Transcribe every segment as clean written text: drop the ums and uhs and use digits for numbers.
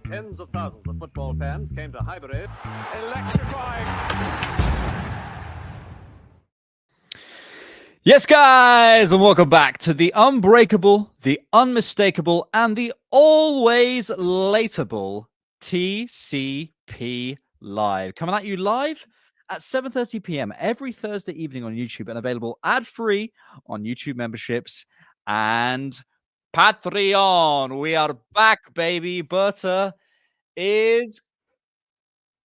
Tens of thousands of football fans came to Highbury. Electrifying. Yes, guys, and welcome back to the unbreakable, the unmistakable, and the always lateable TCP Live. Coming at you live at 7:30 p.m. every Thursday evening on YouTube and available ad-free on YouTube memberships and Patreon. We are back, baby. Berta is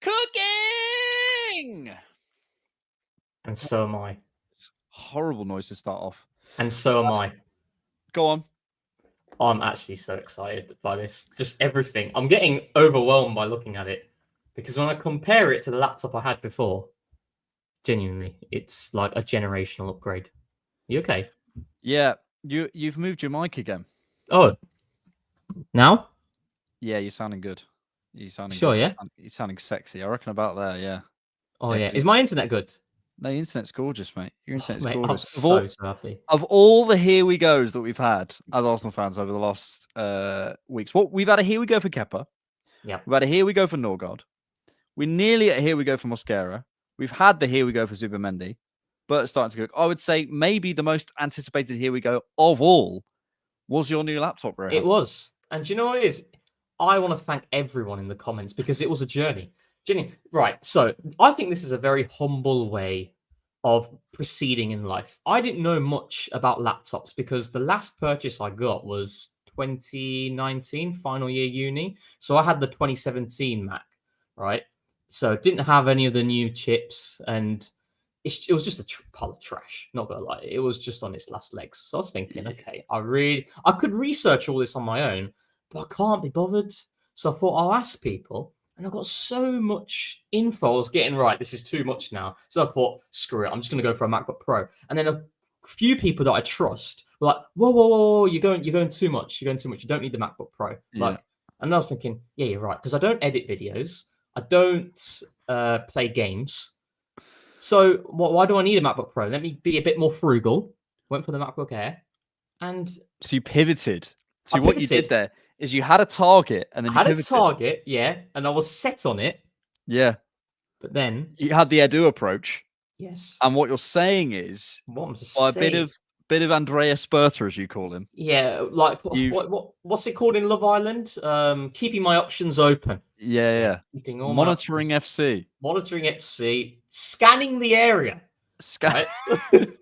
cooking! And so am I. Horrible noise to start off. And so am I. Go on. I'm actually so excited by this. Just everything. I'm getting overwhelmed by looking at it. Because when I compare it to the laptop I had before, genuinely, it's like a generational upgrade. You okay? Yeah, you've moved your mic again. Oh. Now? Yeah, you're sounding good. You're sounding sure, good. yeah? You're sounding sexy. I reckon about there, yeah. Oh, yeah. Is my internet good? No, your internet's gorgeous, mate. Your internet's mate, gorgeous. I'm so happy. Of all the here we goes that we've had as Arsenal fans over the last weeks, we've had a here we go for Kepa. Yeah. We've had a here we go for Norgaard. We're nearly at a here we go for Mosquera. We've had the here we go for Zubimendi. But it's starting to go. I would say maybe the most anticipated here we go of all was your new laptop, bro. It was. And do you know what it is? I want to thank everyone in the comments because it was a journey. Right, so I think this is a very humble way of proceeding in life. I didn't know much about laptops because the last purchase I got was 2019, final year uni. So I had the 2017 Mac, right? So it didn't have any of the new chips and it was just a pile of trash, not gonna lie. It was just on its last legs. So I was thinking, okay, I could research all this on my own, but I can't be bothered. So I thought I'll ask people. And I got so much info. I was getting right. This is too much now. So I thought, screw it. I'm just going to go for a MacBook Pro. And then a few people that I trust were like, whoa, you're going too much. You're going too much. You don't need the MacBook Pro. Yeah. And I was thinking, yeah, you're right. Because I don't edit videos. I don't play games. So why do I need a MacBook Pro? Let me be a bit more frugal. Went for the MacBook Air. And so you pivoted. So what you did there is you had a target and then you pivoted. A target, yeah, and I was set on it. Yeah. But then you had the Edu approach. Yes. And what you're saying is a bit of Andreas Berta, as you call him. Yeah, like what's it called in Love Island? Keeping my options open. Yeah. Keeping all Monitoring FC. Monitoring FC. Scanning the area. Right?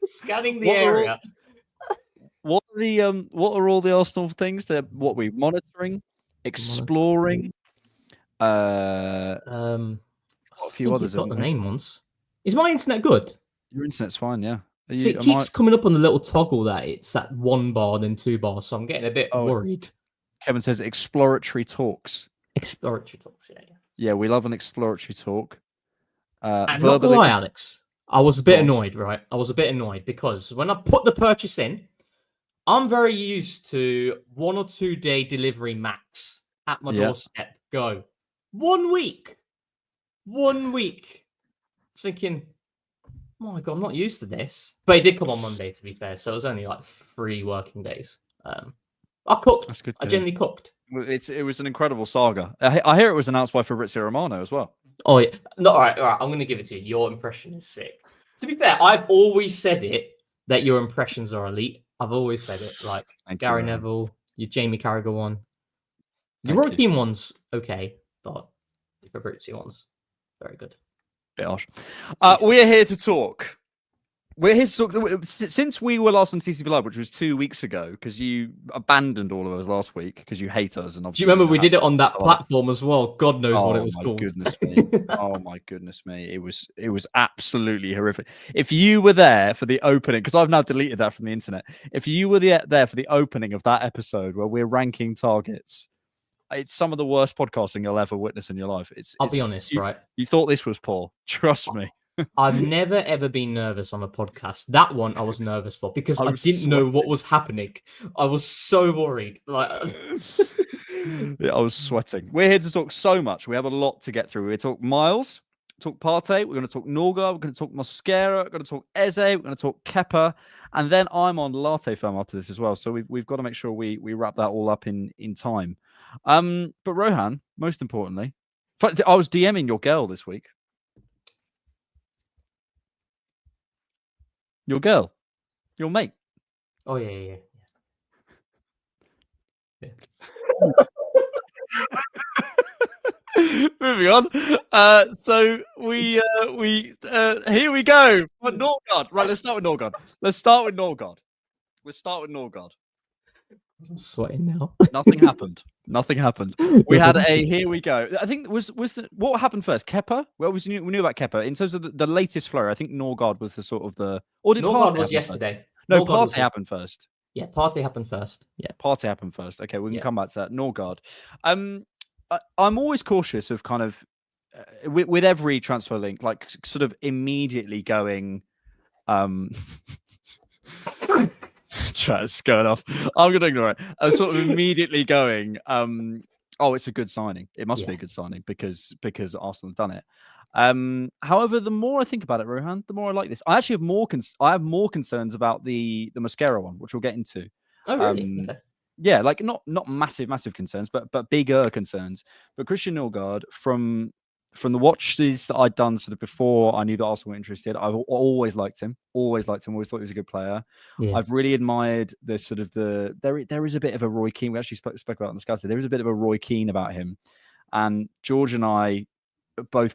Scanning the area. What are all the Arsenal things? They're what we monitoring, exploring, a few others. Got the main ones. Is my internet good? Your internet's fine, yeah. See, it keeps coming up on the little toggle that it's at 1 bar then 2 bars, so I'm getting a bit worried. Kevin says exploratory talks. Exploratory talks, yeah. Yeah, we love an exploratory talk. And not gonna lie, Alex, I was a bit annoyed, right? I was a bit annoyed because when I put the purchase in, I'm very used to 1 or 2 day delivery max at my doorstep. Go 1 week. 1 week. Thinking, oh my God, I'm not used to this. But it did come on Monday, to be fair. So it was only like 3 working days. I cooked. That's good. I genuinely cooked. It was an incredible saga. I hear it was announced by Fabrizio Romano as well. Oh, yeah. No, all right. I'm going to give it to you. Your impression is sick. To be fair, I've always said it that your impressions are elite. I've always said it, like Gary Neville, your Jamie Carragher one. Your Roy Keane one's okay, but the Fabrizio one's very good. Bit harsh. We're here to talk. We're here to talk. Since we were last on TCP Live, which was 2 weeks ago, because you abandoned all of us last week because you hate us. And do you remember we did it on that platform as well? God knows what it was called. Goodness me. Oh my goodness me! It was absolutely horrific. If you were there for the opening, because I've now deleted that from the internet. If you were there for the opening of that episode where we're ranking targets, it's some of the worst podcasting you'll ever witness in your life. I'll be honest, right? You thought this was poor. Trust me. I've never ever been nervous on a podcast. That one I was nervous for because I didn't know what was happening. I was so worried. Yeah, I was sweating. We're here to talk so much. We have a lot to get through. We talk Miles. talk Partey. We're going to talk Norgaard. We're going to talk Mosquera. We're going to talk Eze. We're going to talk Kepa. And then I'm on Latte Firm after this as well. So we've got to make sure we wrap that all up in time. But Rohan, most importantly, in fact, I was DMing your girl this week. Your girl. Your mate. Oh, yeah. Moving on. So we here we go. Norgaard. Right, let's start with Norgaard. Let's start with Norgaard. I'm sweating now. Nothing happened. We had a here we go. I think what happened first? Kepa? Well, we knew about Kepa. In terms of the latest flurry, I think Norgaard was the sort of the. Or did Norgaard Partey was happen yesterday. First? No, Norgaard Partey happened first. Yeah, Partey happened first. Yeah, Partey happened first. Okay, we can come back to that. Norgaard. I'm always cautious of kind of with every transfer link, like sort of immediately going. Chat's going off. I'm going to ignore it. I was sort of immediately going. Oh, it's a good signing. It must be a good signing because Arsenal have done it. However, the more I think about it, Rohan, the more I like this. I actually have more concerns about the Mosquera one, which we'll get into. Oh, really? Okay. Yeah, like not massive concerns, but bigger concerns. But Christian Norgaard, from the watches that I'd done sort of before I knew that Arsenal were interested, I've always liked him. Always thought he was a good player. Yeah. I've really admired the sort of there is a bit of a Roy Keane. We actually spoke about it on the Scouts. There is a bit of a Roy Keane about him, and George and I both,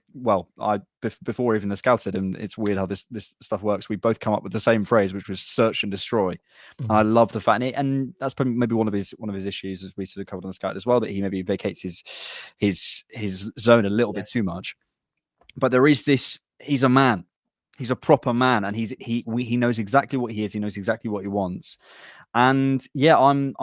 before even the Scouts said, and it's weird how this stuff works, we both come up with the same phrase, which was search and destroy. Mm-hmm. And I love the fact, and that's probably maybe one of his issues, as we sort of covered on the Scout as well, that he maybe vacates his zone a little bit too much. But there is this, he's a man. He's a proper man, and he knows exactly what he is. He knows exactly what he wants. And yeah, I'm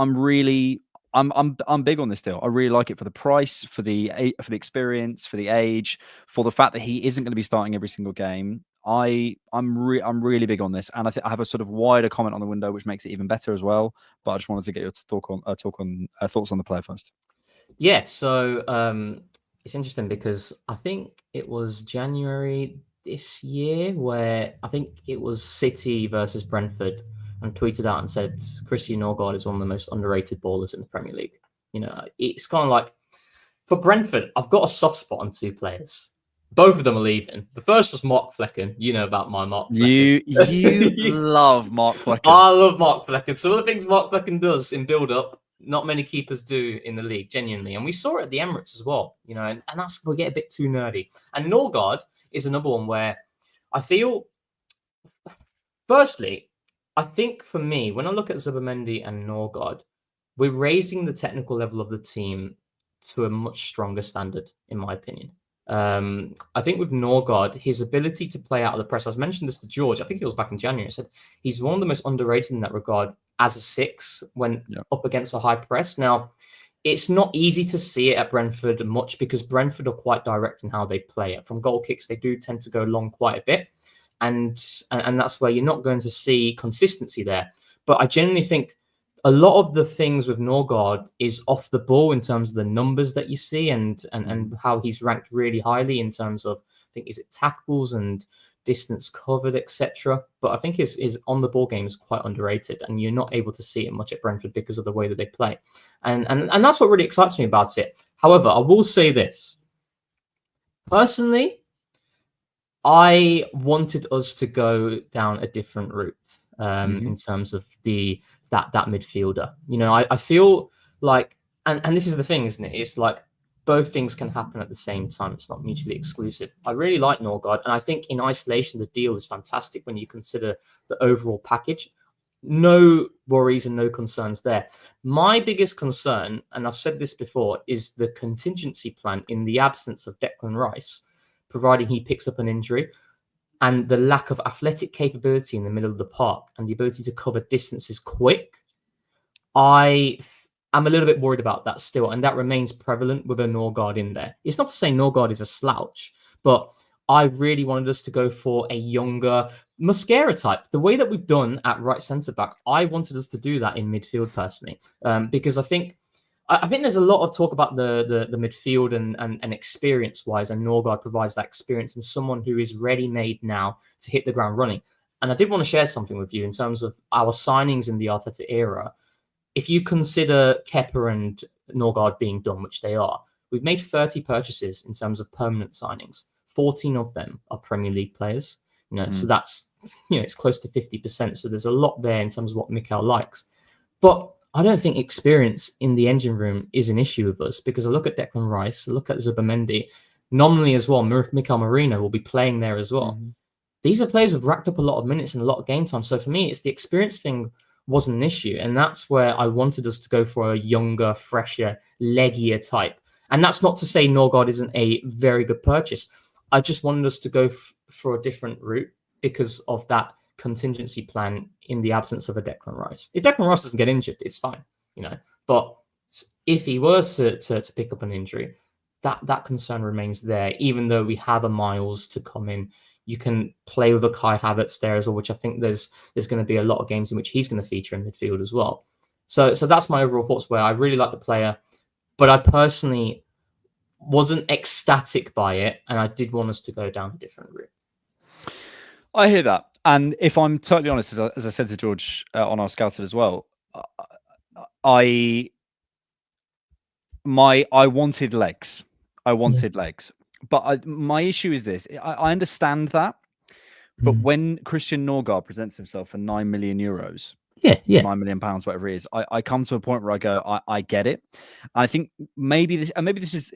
big on this deal. I really like it for the price, for the experience, for the age, for the fact that he isn't going to be starting every single game. I'm really big on this, and I think I have a sort of wider comment on the window, which makes it even better as well. But I just wanted to get your thoughts on the player first. Yeah, so it's interesting because I think it was January this year where I think it was City versus Brentford, and tweeted out and said Christian Norgaard is one of the most underrated ballers in the Premier League. You know, it's kind of like, for Brentford, I've got a soft spot on two players. Both of them are leaving. The first was Mark Flecken. You know about my Mark Flecken. You love Mark Flecken. I love Mark Flecken. Some of the things Mark Flecken does in build-up, not many keepers do in the league, genuinely. And we saw it at the Emirates as well, you know, and that's, we get a bit too nerdy. And Norgaard is another one where I feel, firstly, I think for me, when I look at Zubimendi and Norgaard, we're raising the technical level of the team to a much stronger standard, in my opinion. I think with Norgaard, his ability to play out of the press, I mentioned this to George, I think it was back in January, I said he's one of the most underrated in that regard as a six when up against a high press. Now, it's not easy to see it at Brentford much because Brentford are quite direct in how they play it. From goal kicks, they do tend to go long quite a bit. And that's where you're not going to see consistency there. But I genuinely think a lot of the things with Norgaard is off the ball in terms of the numbers that you see and how he's ranked really highly in terms of, I think, is it tackles and distance covered, etc. But I think his on the ball game is quite underrated, and you're not able to see it much at Brentford because of the way that they play. And that's what really excites me about it. However, I will say this. Personally, I wanted us to go down a different route in terms of that midfielder. You know, I feel like, and this is the thing, isn't it? It's like both things can happen at the same time. It's not mutually exclusive. I really like Norgaard, and I think in isolation, the deal is fantastic when you consider the overall package. No worries and no concerns there. My biggest concern, and I've said this before, is the contingency plan in the absence of Declan Rice, providing he picks up an injury, and the lack of athletic capability in the middle of the park and the ability to cover distances quick. I'm a little bit worried about that still, and that remains prevalent with a Norgaard in there. It's not to say Norgaard is a slouch, but I really wanted us to go for a younger Mosquera type. The way that we've done at right centre-back, I wanted us to do that in midfield personally, because I think I think there's a lot of talk about the midfield and experience wise, and Norgaard provides that experience and someone who is ready made now to hit the ground running. And I did want to share something with you in terms of our signings in the Arteta era. If you consider Kepa and Norgaard being done, which they are, we've made 30 purchases in terms of permanent signings. 14 of them are Premier League players. So that's, it's close to 50%. So there's a lot there in terms of what Mikel likes. But I don't think experience in the engine room is an issue with us, because I look at Declan Rice, I look at Zubimendi, nominally as well, Mikel Merino will be playing there as well. These are players who've racked up a lot of minutes and a lot of game time. So for me, it's the experience thing wasn't an issue. And that's where I wanted us to go for a younger, fresher, leggier type. And that's not to say Norgaard isn't a very good purchase. I just wanted us to go for a different route because of that contingency plan in the absence of a Declan Rice. If Declan Rice doesn't get injured, it's fine, But if he were to pick up an injury, that concern remains there, even though we have a Miles to come in. You can play with a Kai Havertz there as well, which I think there's going to be a lot of games in which he's going to feature in midfield as well. So that's my overall thoughts, where I really like the player, but I personally wasn't ecstatic by it, and I did want us to go down a different route. I hear that. And if I'm totally honest, as I said to George on our Scouted as well, I wanted legs. I wanted legs. But my issue is this. I understand that. But when Christian Norgaard presents himself for 9 million euros, 9 million pounds, whatever it is, I come to a point where I go, I get it. I think maybe this is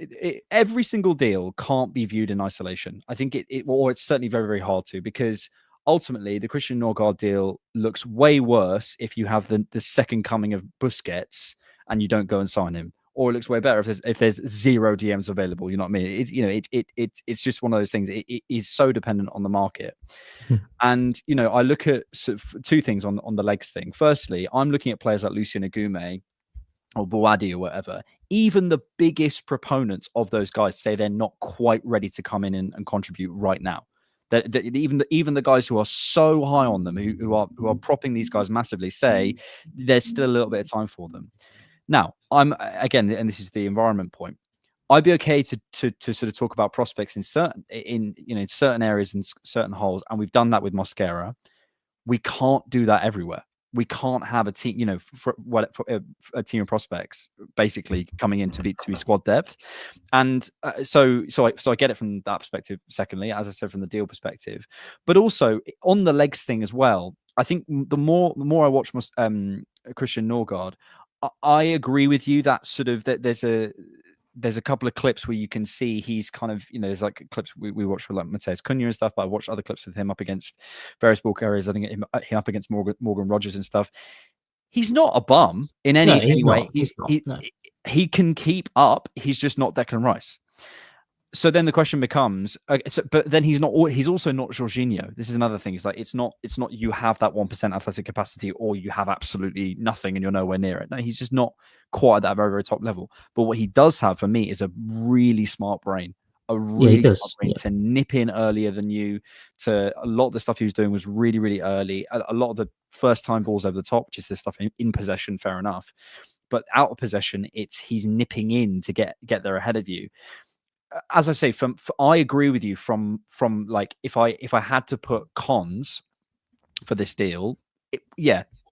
every single deal can't be viewed in isolation. I think or it's certainly very, very hard to, because ultimately the Christian Norgaard deal looks way worse if you have the second coming of Busquets and you don't go and sign him. Or it looks way better if there's 0 DMs available. You know what I mean? It's just one of those things. It is so dependent on the market. And I look at sort of two things on the legs thing. Firstly, I'm looking at players like Lucien Agume or Boadi or whatever. Even the biggest proponents of those guys say they're not quite ready to come in and contribute right now. That even the guys who are so high on them, who are propping these guys massively, say there's still a little bit of time for them. Now, I'm again, and this is the environment point. I'd be okay to sort of talk about prospects in certain areas and certain holes, and we've done that with Mosquera. We can't do that everywhere. We can't have a team, for a team of prospects basically coming in to be squad depth, and so I get it from that perspective. Secondly, as I said, from the deal perspective, but also on the legs thing as well. I think the more I watch Christian Norgaard, I agree with you that sort of that there's a couple of clips where you can see he's kind of, there's like clips we watched with like Mateus Cunha and stuff, but I watched other clips with him up against various ball carriers. I think him up against Morgan Rogers and stuff. He's not a bum in any way. He can keep up. He's just not Declan Rice. So then the question becomes, but then he's also not Jorginho. This is another thing. It's like, it's not you have that 1% athletic capacity or you have absolutely nothing and you're nowhere near it. No, he's just not quite at that very, very top level. But what he does have for me is a really smart brain, smart brain to nip in earlier than you. To a lot of the stuff he was doing was really, really early. A lot of the first time balls over the top, which is the stuff in possession, fair enough. But out of possession, he's nipping in to get there ahead of you. As I say, I agree with you from like, if I had to put cons for this deal,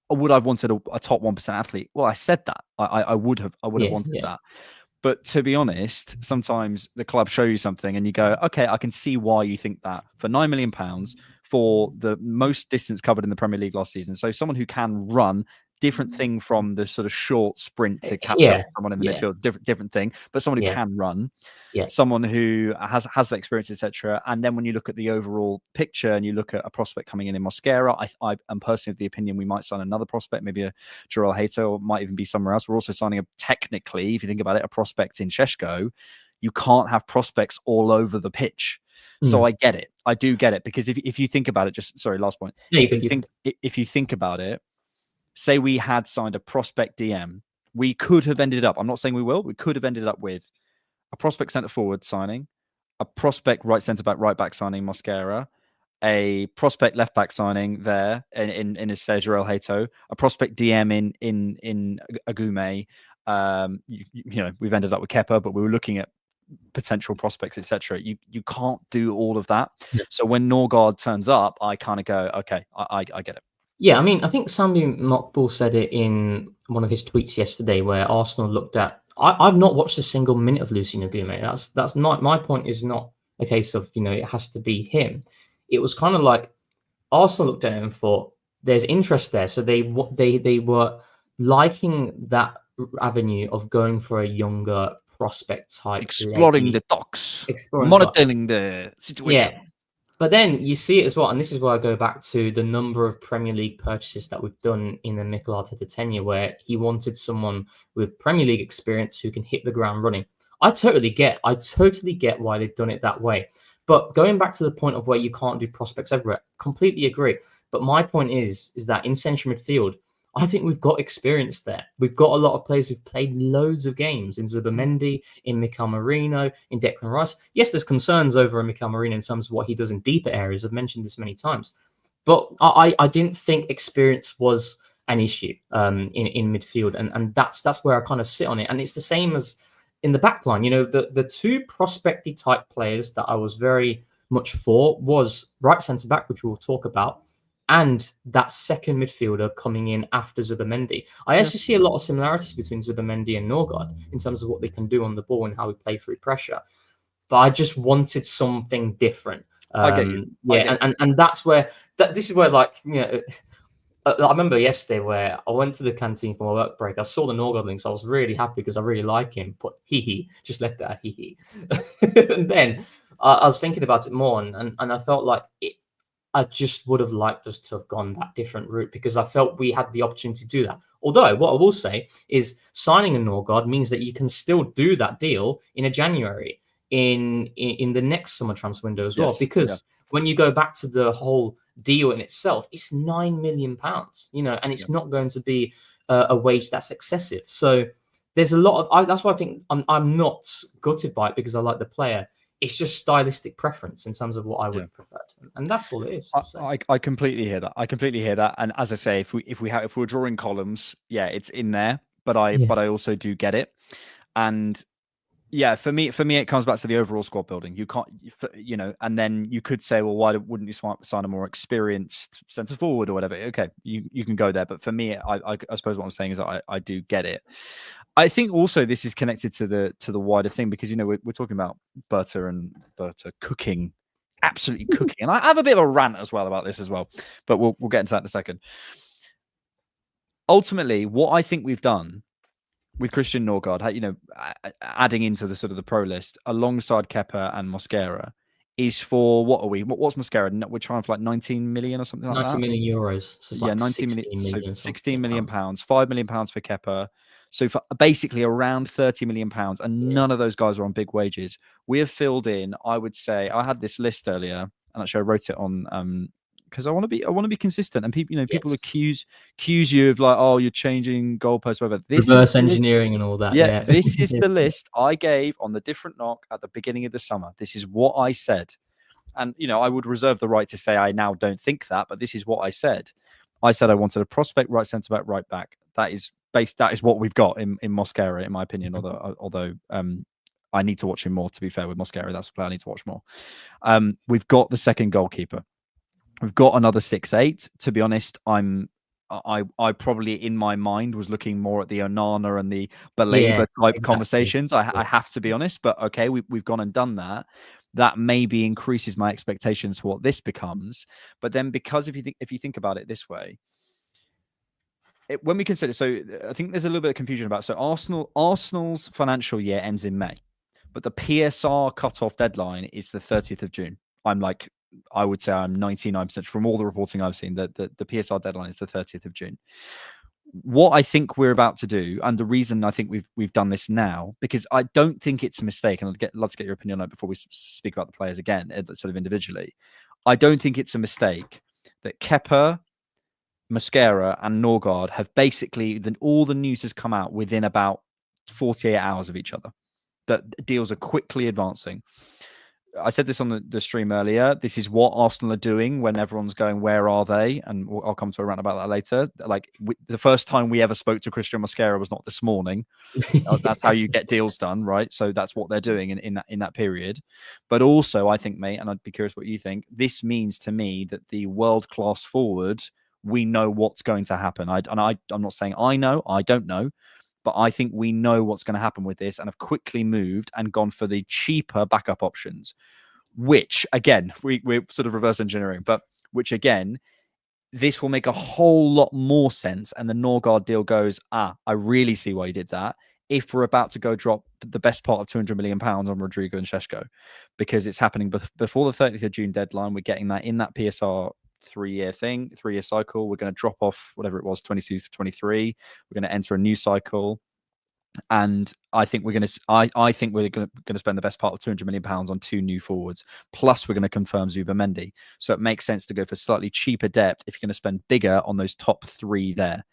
would I have wanted a top 1% athlete? Well, I said that I would have wanted that. But to be honest, sometimes the club show you something and you go, okay, I can see why you think that for £9 million for the most distance covered in the Premier League last season. So someone who can run, different thing from the sort of short sprint to catch up someone in the midfield. It's different thing, but someone who can run, someone who has that experience, etc. And then when you look at the overall picture and you look at a prospect coming in Mosquera, I am personally of the opinion we might sign another prospect, maybe a Jarell Hato, or might even be somewhere else. We're also signing technically, if you think about it, a prospect in Sheshko. You can't have prospects all over the pitch. So I get it. I do get it, because if you think about it, last point. If you think about it, say we had signed a prospect DM, we could have ended up, I'm not saying we will, we could have ended up with a prospect centre forward signing, a prospect right centre back, right back signing Mosquera, a prospect left back signing there in Jarell Hato, a prospect DM in Agume, we've ended up with Kepa, but we were looking at potential prospects, etc. You can't do all of that. Yeah. So when Norgaard turns up, I kind of go, okay, I get it. Yeah, I mean, I think Sambi Mokbul said it in one of his tweets yesterday, where Arsenal looked at. I've not watched a single minute of Lucy Nagume. That's not my point. Is not a case of it has to be him. It was kind of like Arsenal looked at it and thought there's interest there, so they were liking that avenue of going for a younger prospect type, exploring the docks, exploring monitoring the situation. Yeah. But then you see it as well, and this is where I go back to the number of Premier League purchases that we've done in the Mikel Arteta tenure, where he wanted someone with Premier League experience who can hit the ground running. I totally get why they've done it that way. But going back to the point of where you can't do prospects everywhere, completely agree. But my point is that in central midfield, I think we've got experience there. We've got a lot of players who've played loads of games in Zubimendi, in Mikel Merino, in Declan Rice. Yes, there's concerns over Mikel Merino in terms of what he does in deeper areas. I've mentioned this many times. But I didn't think experience was an issue in midfield. And that's where I kind of sit on it. And it's the same as in the back line. The two prospecty type players that I was very much for was right centre-back, which we'll talk about, and that second midfielder coming in after Zubimendi. I actually see a lot of similarities between Zubimendi and Norgaard in terms of what they can do on the ball and how we play through pressure. But I just wanted something different. I get you. And that's where this is where I remember yesterday where I went to the canteen for my work break. I saw the Norgaard link, so I was really happy because I really like him. But just left it at And then I was thinking about it more, and I felt like I just would have liked us to have gone that different route because I felt we had the opportunity to do that. Although what I will say is signing a Norgaard means that you can still do that deal in a January in the next summer transfer window as well. Because when you go back to the whole deal in itself, it's £9 million, and it's not going to be a wage that's excessive. So there's a lot of that's why I think I'm not gutted by it because I like the player. It's just stylistic preference in terms of what I would have preferred, and that's all it is. I completely hear that. And as I say, if we're drawing columns, it's in there. But I also do get it. And for me, it comes back to the overall squad building. You can't, and then you could say, well, why wouldn't you sign a more experienced centre forward or whatever? Okay, you can go there. But for me, I suppose what I'm saying is I do get it. I think also this is connected to the wider thing because we're talking about Berta cooking, absolutely cooking, and I have a bit of a rant as well about this as well, but we'll get into that in a second. Ultimately, what I think we've done with Christian Norgaard, adding into the sort of the pro list alongside Kepa and Mosquera, is for what are we? What's Mosquera? We're trying for like 19 million or something like that. 19 million euros. So it's 19 million. So 16 million pounds, £5 million for Kepa. So for basically around £30 million, and none of those guys are on big wages. We have filled in, I would say, I had this list earlier, and actually I wrote it on because I want to be consistent. And people, people accuse you of like, oh, you're changing goalposts, whatever. This reverse engineering and all that. Yeah. This is the list I gave on the different knock at the beginning of the summer. This is what I said, and I would reserve the right to say I now don't think that, but this is what I said. I said I wanted a prospect right centre back, right back. That is what we've got in Mosquera, in my opinion. Although I need to watch him more. To be fair with Mosquera, that's the player I need to watch more. We've got the second goalkeeper. We've got another 6'8". To be honest, I probably in my mind was looking more at the Onana and the Baleba type conversations. I have to be honest, but okay, we've gone and done that. That maybe increases my expectations for what this becomes. But then, because if you think about it this way, when we consider, so I think there's a little bit of confusion about. So Arsenal's financial year ends in May, but the PSR cutoff deadline is the 30th of June. I would say I'm 99% from all the reporting I've seen that the PSR deadline is the 30th of June. What I think we're about to do, and the reason I think we've done this now, because I don't think it's a mistake, and I'd love to get your opinion on it before we speak about the players again, sort of individually. I don't think it's a mistake that Kepa, Mosquera, and Norgaard have basically all the news has come out within about 48 hours of each other. That deals are quickly advancing. I said this on the stream earlier. This is what Arsenal are doing when everyone's going, where are they? And I'll come to a rant about that later. Like the first time we ever spoke to Christian Mosquera was not this morning. That's how you get deals done, right? So that's what they're doing in that period. But also, I think, mate, and I'd be curious what you think. This means to me that the world-class forward, we know what's going to happen. I'm not saying I know, I don't know, but I think we know what's going to happen with this and have quickly moved and gone for the cheaper backup options, which again, we're sort of reverse engineering, but which again, this will make a whole lot more sense. And the Norgaard deal goes, I really see why you did that. If we're about to go drop the best part of £200 million on Rodrigo and Šeško, because it's happening before the 30th of June deadline, we're getting that in that PSR 3-year cycle. We're going to drop off whatever it was, 22 to 23. We're going to enter a new cycle. And I think we're going to. I think we're going to spend the best part of £200 million on 2 new forwards. Plus, we're going to confirm Zubimendi. So it makes sense to go for slightly cheaper depth if you're going to spend bigger on those top 3 there.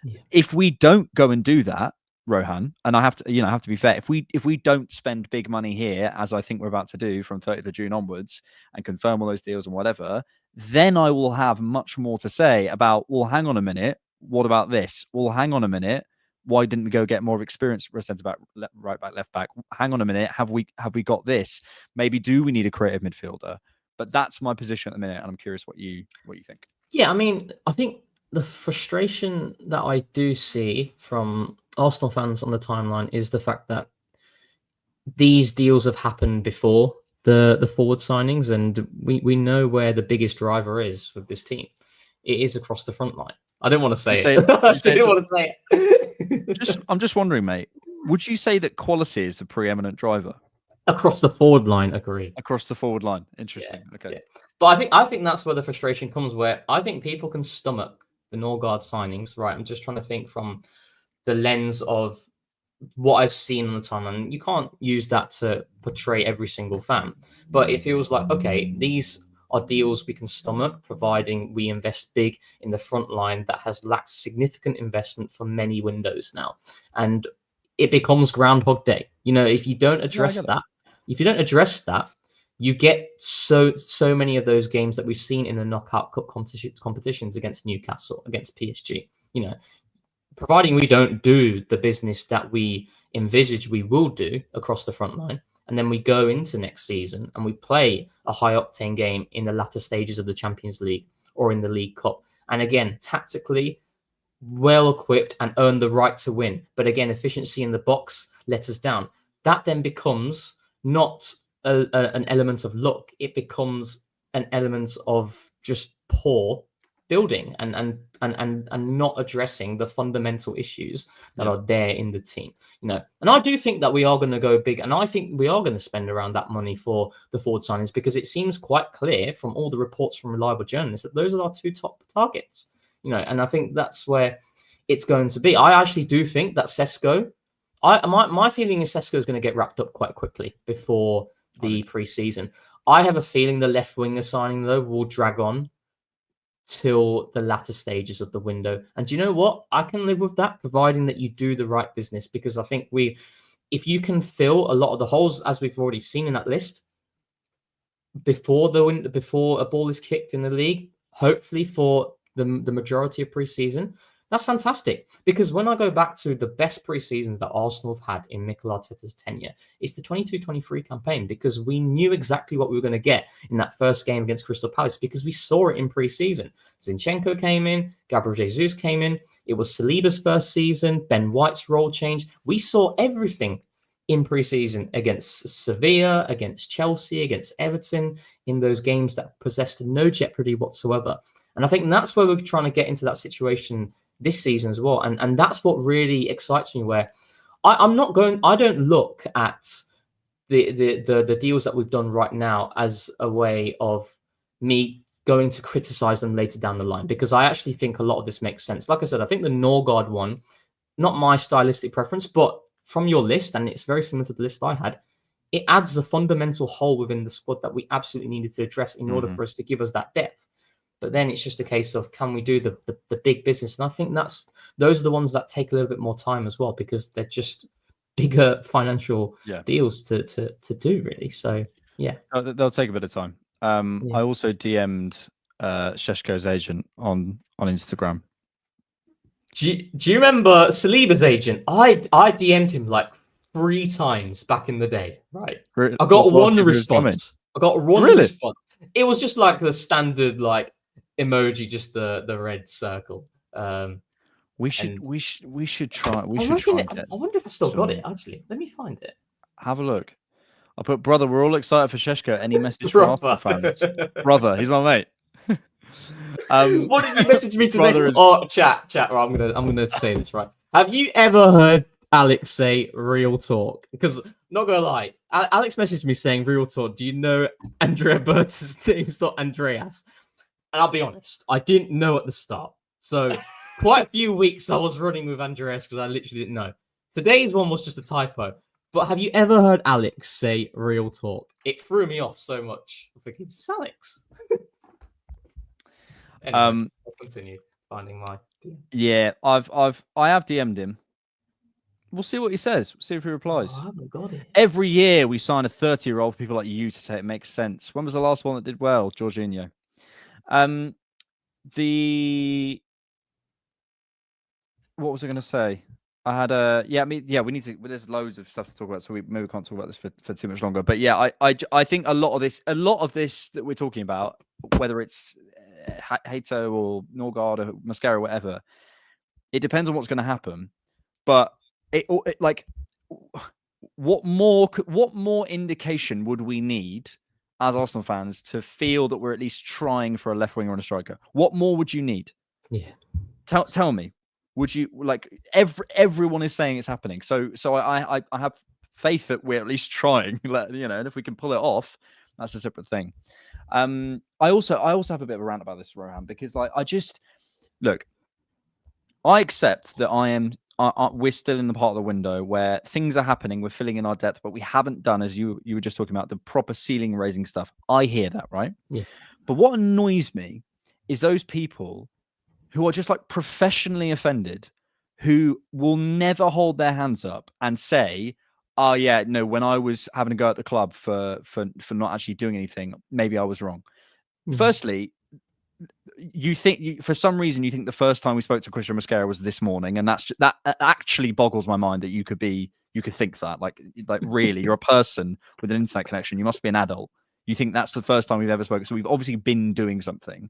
Yeah. If we don't go and do that, Rohan, and I have to be fair. If we don't spend big money here, as I think we're about to do from 30th of June onwards, and confirm all those deals and whatever, then I will have much more to say about. Well, hang on a minute. What about this? Well, hang on a minute. Why didn't we go get more of experience centre back, right back, left back? Hang on a minute. Have we got this? Maybe do we need a creative midfielder? But that's my position at the minute, and I'm curious what you think. Yeah, I mean, I think the frustration that I do see from Arsenal fans on the timeline is the fact that these deals have happened before the forward signings, and we know where the biggest driver is with this team. It is across the front line. I don't want to say it. I didn't want to say it. I'm just wondering, mate. Would you say that quality is the preeminent driver across the forward line? Agree. Across the forward line, interesting. Yeah, okay, yeah. But I think that's where the frustration comes. Where I think people can stomach the Norgaard signings. Right, I'm just trying to think from the lens of what I've seen on the timeline. You can't use that to portray every single fan, but it feels like okay, these are deals we can stomach, providing we invest big in the front line that has lacked significant investment for many windows now. And it becomes Groundhog Day. If you don't address that, you get so many of those games that we've seen in the knockout cup competitions against Newcastle, against PSG. Providing we don't do the business that we envisage we will do across the front line, and then we go into next season and we play a high-octane game in the latter stages of the Champions League or in the League Cup. And again, tactically, well-equipped and earn the right to win. But again, efficiency in the box lets us down. That then becomes not an element of luck. It becomes an element of just poor building and not addressing the fundamental issues that are there in the team. And I do think that we are going to go big, and I think we are going to spend around that money for the forward signings, because it seems quite clear from all the reports from reliable journalists that those are our 2 top targets. And I think that's where it's going to be. I actually do think that Šeško, my feeling is Šeško is going to get wrapped up quite quickly before the pre-season. I have a feeling the left winger signing though will drag on till the latter stages of the window. And do you know what? I can live with that, providing that you do the right business, because I think if you can fill a lot of the holes, as we've already seen in that list, before a ball is kicked in the league, hopefully for the majority of pre-season, that's fantastic. Because when I go back to the best pre-seasons that Arsenal have had in Mikel Arteta's tenure, it's the 22-23 campaign, because we knew exactly what we were going to get in that first game against Crystal Palace, because we saw it in pre-season. Zinchenko came in, Gabriel Jesus came in, it was Saliba's first season, Ben White's role change. We saw everything in pre-season against Sevilla, against Chelsea, against Everton, in those games that possessed no jeopardy whatsoever. And I think that's where we're trying to get into that situation this season as well. And that's what really excites me, where I don't look at the deals that we've done right now as a way of me going to criticize them later down the line, because I actually think a lot of this makes sense. Like I said, I think the Norgaard one, not my stylistic preference, but from your list, and it's very similar to the list I had, it adds a fundamental hole within the squad that we absolutely needed to address in order for us to give us that depth. But then it's just a case of, can we do the big business? And I think those are the ones that take a little bit more time as well, because they're just bigger financial deals to do, really. So, Yeah. They'll take a bit of time. Yeah. I also DM'd Sheshko's agent on Instagram. Do you remember Saliba's agent? I DM'd him like 3 times back in the day, right? I got one response. I got one response. It was just like the standard like emoji, just the red circle. We should try. We should try. I wonder if I still got it. Actually, let me find it. Have a look. I put, brother, we're all excited for Sheshko. Any message for Arsenal fans? Brother, he's my mate. What did you message me today? Oh, chat. Right, I'm gonna say this right. Have you ever heard Alex say "real talk"? Because not gonna lie, Alex messaged me saying "real talk." Do you know Andrea Berta's name's not Andreas? And I'll be honest, I didn't know at the start. So quite a few weeks I was running with Andreas because I literally didn't know. Today's one was just a typo. But have you ever heard Alex say "real talk"? It threw me off so much. I think it's Alex. Anyway, I'll continue finding my DM. Yeah, I have DM'd him. We'll see what he says. We'll see if he replies. Oh, I haven't got it. Every year we sign a 30-year-old for people like you to say it makes sense. When was the last one that did well? Jorginho. What was I going to say? I had we need to. There's loads of stuff to talk about, so we maybe can't talk about this for too much longer. But yeah, I think a lot of this that we're talking about, whether it's Hato or Norgaard or Mosquera or whatever, it depends on what's going to happen. But what more indication would we need as Arsenal fans to feel that we're at least trying for a left winger and a striker? What more would you need? Yeah, tell me. Would you like everyone is saying it's happening? So I have faith that we're at least trying. And if we can pull it off, that's a separate thing. I also have a bit of a rant about this, Rohan, because I accept that we're still in the part of the window where things are happening. We're filling in our depth, but we haven't done, as you were just talking about, the proper ceiling raising stuff. I hear that, right? Yeah. But what annoys me is those people who are just like professionally offended, who will never hold their hands up and say, "Oh yeah, no, when I was having a go at the club for not actually doing anything, maybe I was wrong." Mm-hmm. Firstly, for some reason you think the first time we spoke to Christian Mosquera was this morning, and that actually boggles my mind that you could think that. Like really, you're a person with an internet connection. You must be an adult. You think that's the first time we've ever spoken. So we've obviously been doing something.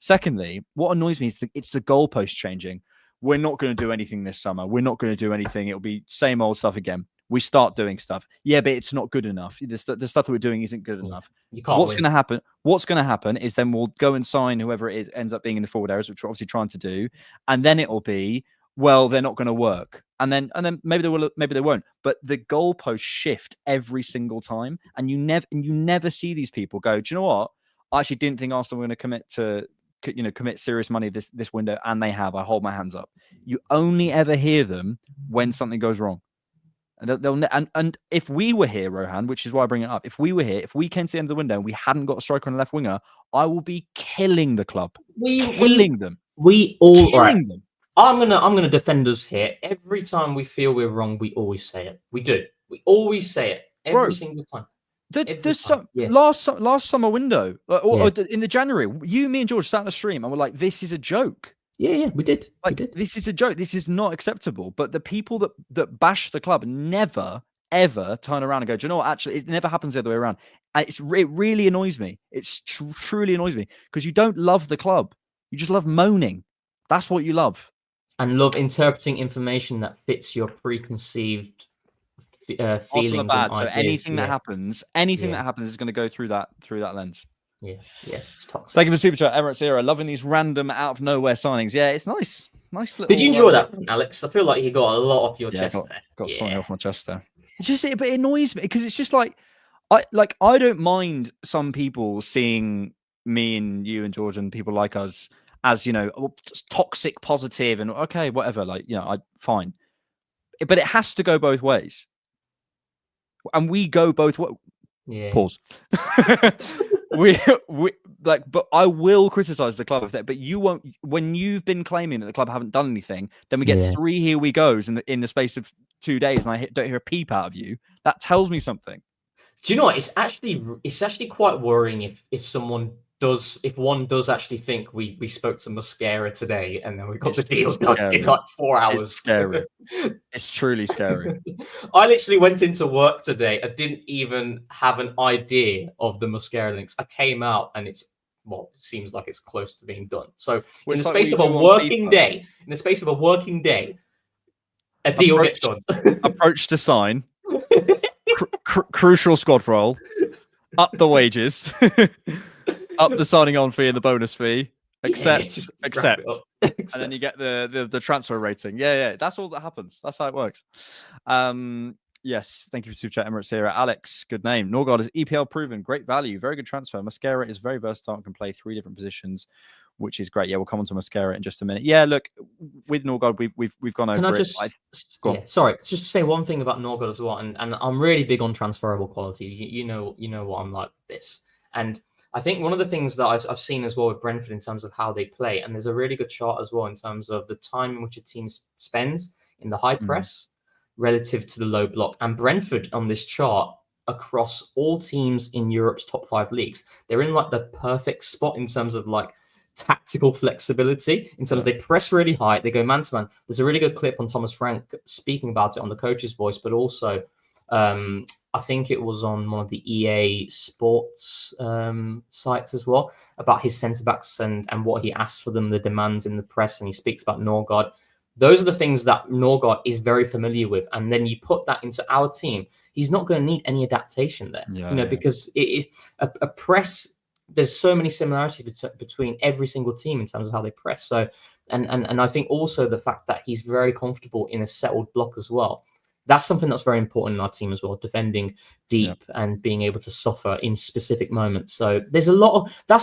Secondly, what annoys me is it's the goalpost changing. We're not going to do anything this summer. We're not going to do anything. It'll be same old stuff again. We start doing stuff. Yeah, but it's not good enough. The stuff that we're doing isn't good enough. What's going to happen? What's going to happen is then we'll go and sign whoever it is ends up being in the forward areas, which we're obviously trying to do. And then it'll be, well, they're not going to work. And then maybe they will, maybe they won't. But the goalposts shift every single time. And you never see these people go, do you know what? I actually didn't think Arsenal were going to commit serious money this window, and they have. I hold my hands up. You only ever hear them when something goes wrong, and if we were here, Rohan, which is why I bring it up. If we were here, if we came to the end of the window and we hadn't got a striker on a left winger, I will be killing the club, killing them. I'm gonna defend us here. Every time we feel we're wrong, we always say it. We do. We always say it every single time. Last summer window, or in the January, me and George sat on the stream and we're like, "This is a joke." Yeah, we did. This is a joke. This is not acceptable. But the people that bash the club never ever turn around and go, "Do you know what? Actually, it never happens the other way around." And it really annoys me. It truly annoys me because you don't love the club. You just love moaning. That's what you love, and love interpreting information that fits your preconceived feelings. Bad. So anything that happens is going to go through that lens. Yeah, it's toxic. Thank you for super chat, Emirates Era. Loving these random out of nowhere signings. Yeah, it's nice. Nice little. Did you enjoy that, Alex? I feel like you got a lot off your chest there. Got something off my chest there. But it annoys me because it's just like I don't mind some people seeing me and you and George and people like us as toxic positive and okay, whatever. Fine, but it has to go both ways. And we go both ways. Yeah. Pause. But I will criticize the club of that. But you won't. When you've been claiming that the club haven't done anything, then we get 3 here we goes in the space of 2 days, and I don't hear a peep out of you. That tells me something. Do you know what? It's actually quite worrying if one does actually think we spoke to Mosquera today and then we got the deal done in like 4 hours. It's scary. It's truly scary. I literally went into work today. I didn't even have an idea of the Mosquera links. I came out and it seems like it's close to being done. So in the space of a working day, a deal gets done. Approach to sign. Crucial squad role. Up the wages. Up the signing on fee and the bonus fee. Accept. And then you get the transfer rating. Yeah. That's all that happens. That's how it works. Yes, thank you for Super Chat, Emirates here. Alex, good name. Norgaard is EPL proven, great value, very good transfer. Mosquera is very versatile and can play 3 different positions, which is great. Yeah, we'll come on to Mosquera in just a minute. Yeah, look, with Norgaard, we've gone over it. Sorry, just to say one thing about Norgaard as well, and I'm really big on transferable qualities. You know what I'm like with this. And I think one of the things that I've seen as well with Brentford in terms of how they play, and there's a really good chart as well in terms of the time in which a team spends in the high press relative to the low block. And Brentford on this chart across all teams in Europe's top 5 leagues, they're in like the perfect spot in terms of like tactical flexibility, in terms of they press really high, they go man to man. There's a really good clip on Thomas Frank speaking about it on the coach's voice, but also I think it was on one of the EA Sports sites as well, about his centre-backs and what he asks for them, the demands in the press, and he speaks about Norgaard. Those are the things that Norgaard is very familiar with. And then you put that into our team, he's not going to need any adaptation there, because a press, there's so many similarities between every single team in terms of how they press. So, and I think also the fact that he's very comfortable in a settled block as well. That's something that's very important in our team as well, defending deep and being able to suffer in specific moments. So that's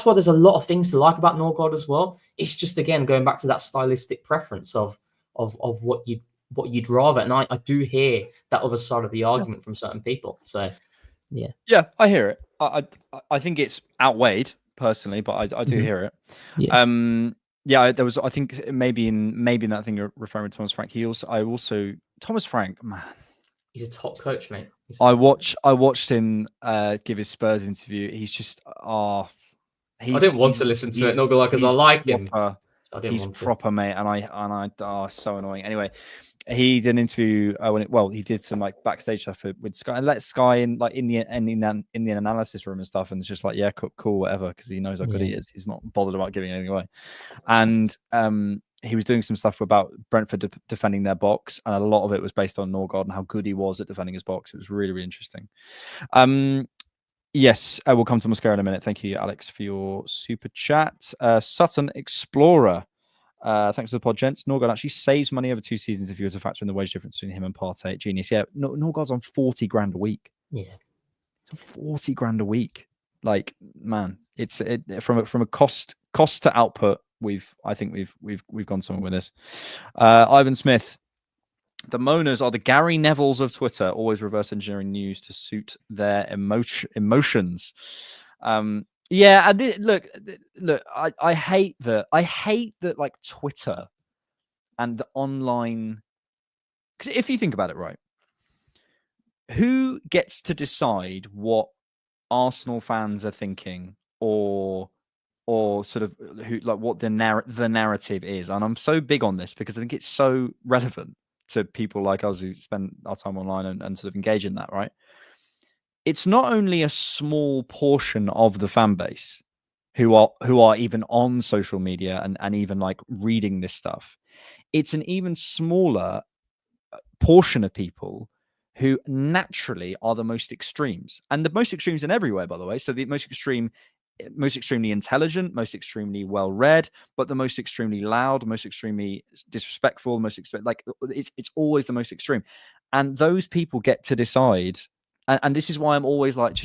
why there's a lot of things to like about Norgaard as well. It's just, again, going back to that stylistic preference of what you'd rather. And I do hear that other side of the argument from certain people. So, yeah, I hear it. I think it's outweighed personally, but I do hear it. Yeah. There was, I think maybe in that thing you're referring to Thomas Frank. Thomas Frank, man, he's a top coach, mate. I watched him give his Spurs interview. He's just I didn't want to listen to it, not because I like him. He's proper, mate, and I so annoying. Anyway, he did an interview he did some like backstage stuff with Sky, and let Sky in like in the analysis room and stuff, and it's just like, yeah, cool, whatever, because he knows how good he is. He's not bothered about giving anything away. And he was doing some stuff about Brentford defending their box, and a lot of it was based on Norgaard and how good he was at defending his box. It was really, really interesting. Yes, I will come to Mosquera in a minute. Thank you, Alex, for your super chat. Sutton Explorer. Thanks for the pod, gents. Norgaard actually saves money over 2 seasons if you were to factor in the wage difference between him and Partey. Genius. Yeah, Norgaard's on 40 grand a week. Yeah, 40 grand a week. Like, man, it's from a cost to output. I think we've gone somewhere with this. Ivan Smith. The moaners are the Gary Nevilles of Twitter, always reverse engineering news to suit their emotions. Yeah, and look, I hate that. I hate that, like, Twitter and the online. Because if you think about it, right, who gets to decide what Arsenal fans are thinking, or sort of what the narrative is? And I'm so big on this because I think it's so relevant to people like us who spend our time online and sort of engage in that, right? It's not only a small portion of the fan base who are even on social media and even like reading this stuff. It's an even smaller portion of people who naturally are the most extremes, and the most extremes in everywhere, by the way. So the most extremely intelligent, most extremely well-read, but the most extremely loud, most extremely disrespectful, it's always the most extreme. And those people get to decide. And this is why I'm always like,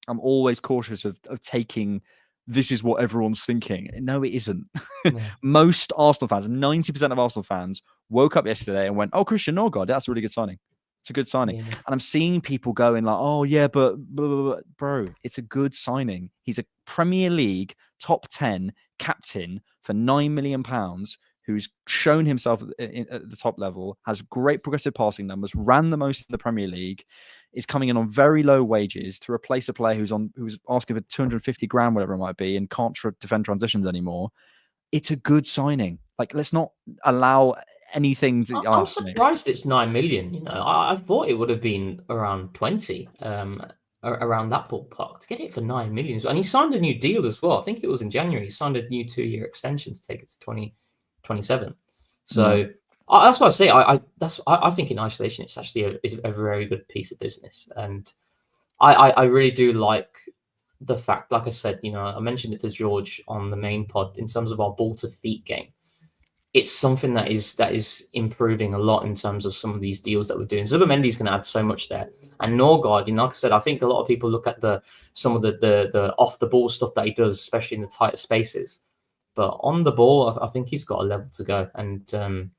I'm always cautious of taking, this is what everyone's thinking. No, it isn't. No. Most Arsenal fans, 90% of Arsenal fans woke up yesterday and went, oh, Christian Norgaard, that's a really good signing. It's a good signing. Yeah. And I'm seeing people going like, oh, yeah, but blah, blah, blah. Bro, it's a good signing. He's a Premier League top 10 captain for £9 million, who's shown himself at the top level, has great progressive passing numbers, ran the most in the Premier League. is coming in on very low wages to replace a player who's asking for 250 grand, whatever it might be, and can't defend transitions anymore. It's a good signing. Like, let's not allow anything to. I'm surprised it's 9 million. You know, I thought it would have been around 20, around that ballpark, to get it for 9 million. And he signed a new deal as well. I think it was in January. He signed a new 2-year extension to take it to 2027. So that's what I say. I think in isolation, it's actually a very good piece of business, and I really do like the fact, like I said, you know, I mentioned it to George on the main pod in terms of our ball to feet game. It's something that is improving a lot in terms of some of these deals that we're doing. Zubimendi's going to add so much there, and Norgaard, you know, like I said, I think a lot of people look at some of the off the ball stuff that he does, especially in the tighter spaces, but on the ball, I think he's got a level to go. And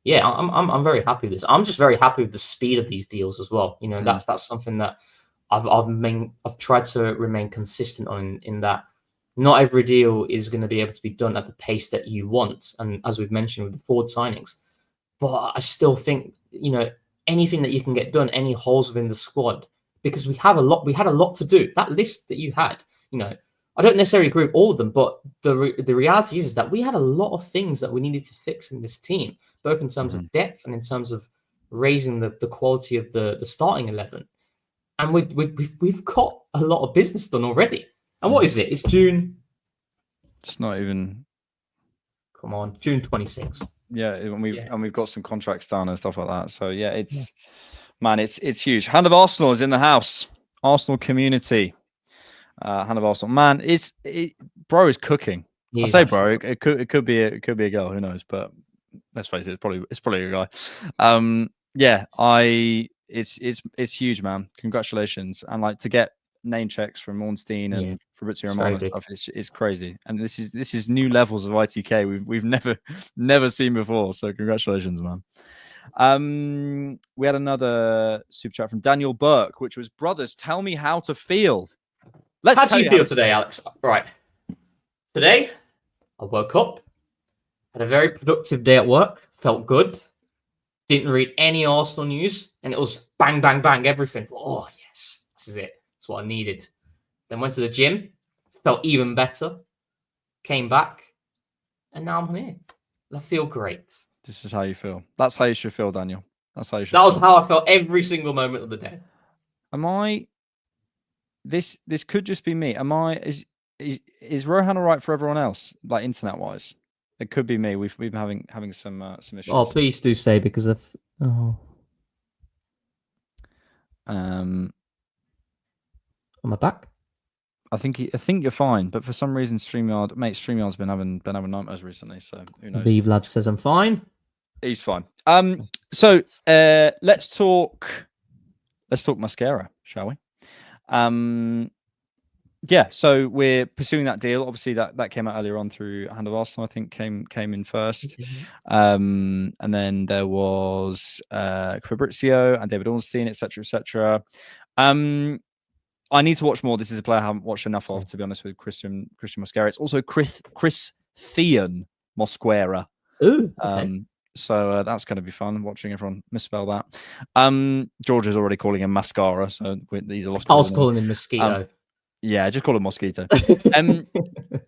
yeah, I'm very happy with this. I'm just very happy with the speed of these deals as well. You know, that's something that I've tried to remain consistent on, in that not every deal is going to be able to be done at the pace that you want. And as we've mentioned with the forward signings, but I still think, you know, anything that you can get done, any holes within the squad, because we had a lot to do. That list that you had, you know, I don't necessarily agree with all of them, but the reality is that we had a lot of things that we needed to fix in this team, both in terms of depth and in terms of raising the quality of the starting 11. And we've got a lot of business done already. And what is it? It's June. It's not even. Come on, June 26th. Yeah, and we've got some contracts done and stuff like that. So yeah, it's huge. Hand of Arsenal is in the house. Arsenal community. Hand of Arsenal, man. Bro is cooking. I say bro. It could be a girl. Who knows? But let's face it, it's probably a guy. It's huge, man. Congratulations. And like, to get name checks from Ornstein and Fabrizio Romano and stuff is crazy. And this is new levels of ITK we've never seen before. So congratulations, man. We had another super chat from Daniel Burke, which was, brothers, tell me how to feel. How do you feel today, Alex? Right. Today, I woke up, had a very productive day at work, felt good. Didn't read any Arsenal news, and it was bang, bang, bang, everything. Oh, yes, this is it. That's what I needed. Then went to the gym, felt even better, came back, and now I'm here. And I feel great. This is how you feel. That's how you should feel, Daniel. That's how you should feel. That was how I felt every single moment of the day. Am I... This could just be me. Is Rohan all right for everyone else, like internet-wise? It could be me. We've been having some issues. Oh, please do say, because of am I back? I think you're fine, but for some reason StreamYard's been having nightmares recently. So who knows? Beeve Lad says I'm fine. He's fine. So let's talk Mosquera, shall we? So we're pursuing that deal. Obviously, that came out earlier on through Hand of Arsenal. I think came in first, and then there was Fabrizio and David Ornstein, etc. I need to watch more. This is a player I haven't watched enough of, to be honest with Christian Mosquera. It's also Christian Mosquera. Ooh, okay. So that's going to be fun, watching everyone misspell that. George is already calling him mascara, so these are lost. I was calling him mosquito. Yeah, just call him mosquito.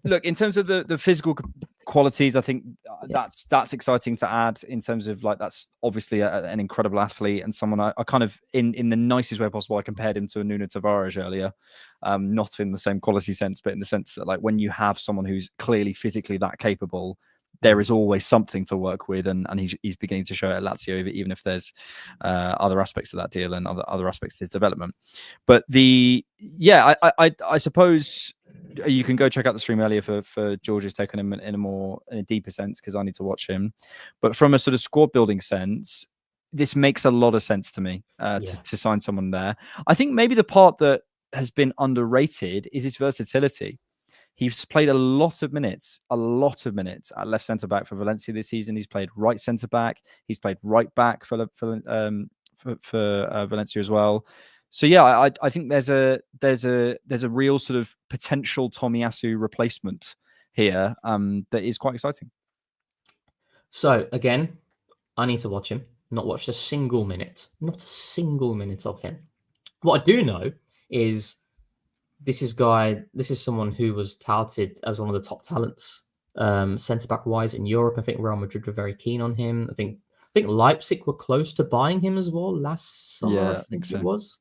Look, in terms of the physical qualities, I think that's exciting to add. In terms of, like, that's obviously an incredible athlete and someone I kind of, in the nicest way possible, I compared him to a Nuno Tavares earlier. Not in the same quality sense, but in the sense that, like, when you have someone who's clearly physically that capable, there is always something to work with, and he's beginning to show it at Lazio, even if there's other aspects of that deal and other aspects of his development. But I suppose you can go check out the stream earlier for George's take on him in a deeper sense, because I need to watch him. But from a sort of squad building sense, this makes a lot of sense to me to sign someone there. I think maybe the part that has been underrated is his versatility. He's played a lot of minutes at left centre back for Valencia this season. He's played right centre back. He's played right back for Valencia as well. So yeah, I think there's a real sort of potential Tomiyasu replacement here that is quite exciting. So again, I need to watch him. Not watched a single minute of him. What I do know is this is someone who was touted as one of the top talents, centre back wise in Europe. I think Real Madrid were very keen on him. I think Leipzig were close to buying him as well last summer. Yeah, I think so. it was.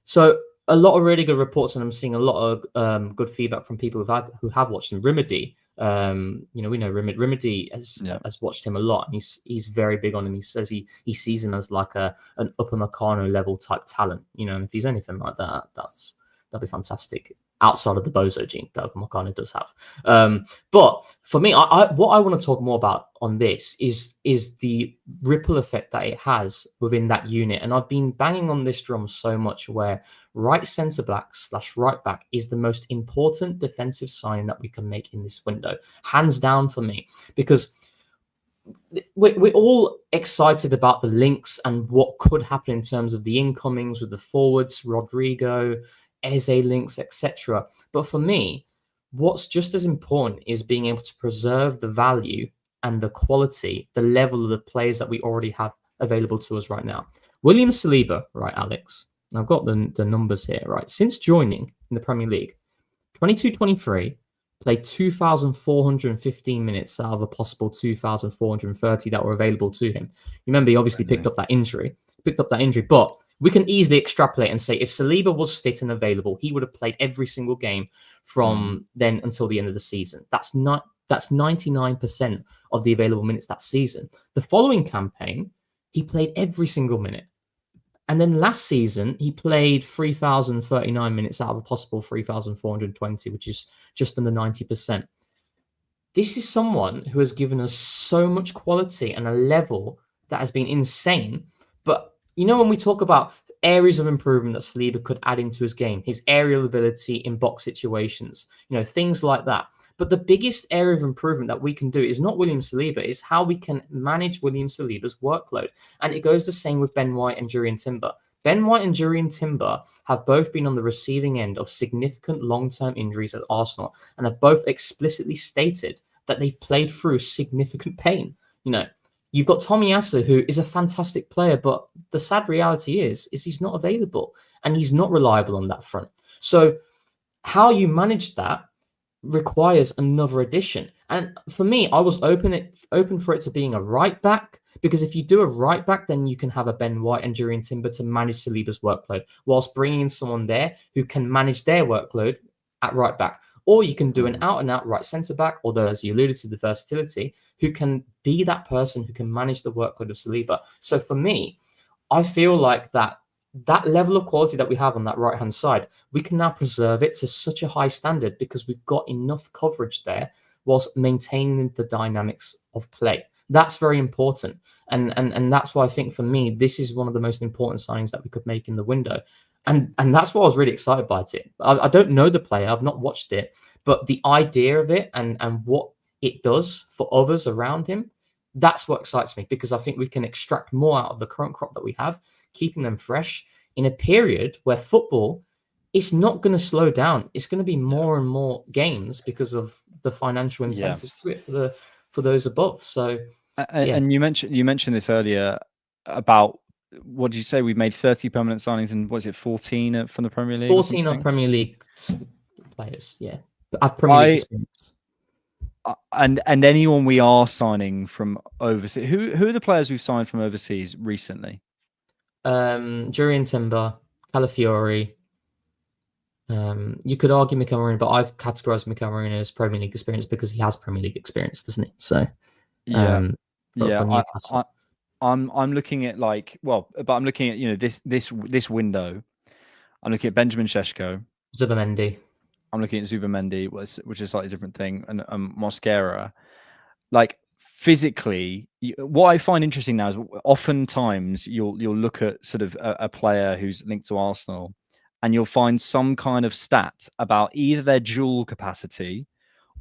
So a lot of really good reports, and I'm seeing a lot of good feedback from people who have watched him. Rimedy, we know Rimedy has watched him a lot, and he's very big on him. He says he sees him as like an upper Meccano level type talent. And if he's anything like that, that'd be fantastic. Outside of the Bozo gene that Mosquera does have. But for me, what I want to talk more about on this is the ripple effect that it has within that unit. And I've been banging on this drum so much where right centre back / right back is the most important defensive sign that we can make in this window, hands down for me, because we're all excited about the links and what could happen in terms of the incomings with the forwards, Rodrigo, Eze links, etc. But for me, what's just as important is being able to preserve the value and the quality, the level of the players that we already have available to us right now. William Saliba, right, Alex? I've got the numbers here, right? Since joining in the Premier League, 22-23, played 2,415 minutes out of a possible 2,430 that were available to him. Remember, he obviously picked up that injury, but we can easily extrapolate and say if Saliba was fit and available, he would have played every single game from then until the end of the season. That's 99% of the available minutes that season. The following campaign, he played every single minute. And then last season, he played 3,039 minutes out of a possible 3,420, which is just under 90%. This is someone who has given us so much quality and a level that has been insane. But when we talk about areas of improvement that Saliba could add into his game, his aerial ability in box situations, things like that. But the biggest area of improvement that we can do is not William Saliba, is how we can manage William Saliba's workload. And it goes the same with Ben White and Jurrien Timber. Ben White and Jurrien Timber have both been on the receiving end of significant long-term injuries at Arsenal and have both explicitly stated that they've played through significant pain. You've got Tomiyasu, who is a fantastic player, but the sad reality is he's not available and he's not reliable on that front. So how you manage that requires another addition. And for me, I was open for it to being a right back, because if you do a right back, then you can have a Ben White and Jurrien Timber to manage Saliba's workload, whilst bringing in someone there who can manage their workload at right back. Or you can do an out-and-out right centre-back, although, as you alluded to, the versatility, who can be that person who can manage the workload of Saliba. So for me, I feel like that level of quality that we have on that right-hand side, we can now preserve it to such a high standard because we've got enough coverage there whilst maintaining the dynamics of play. That's very important. And that's why I think, for me, this is one of the most important signings that we could make in the window. And that's why I was really excited by it. I don't know the player. I've not watched it. But the idea of it and what it does for others around him, that's what excites me, because I think we can extract more out of the current crop that we have, keeping them fresh in a period where football is not going to slow down. It's going to be more and more games because of the financial incentives to it for those above. So, and you mentioned this earlier about, what did you say? We've made 30 permanent signings, and was it 14 from the Premier League? 14 of Premier League players, yeah. I've Premier League experience. And anyone we are signing from overseas, who are the players we've signed from overseas recently? Jurrien Timber, Calafiori. You could argue Mikel Merino, but I've categorized Mikel Merino as Premier League experience because he has Premier League experience, doesn't he? So, for I'm looking at but I'm looking at this window. I'm looking at Benjamin Šeško, Zubimendi. I'm looking at Zubimendi, which is a slightly different thing, and Mosquera. Like, physically, what I find interesting now is oftentimes you'll look at sort of a player who's linked to Arsenal, and you'll find some kind of stat about either their dual capacity,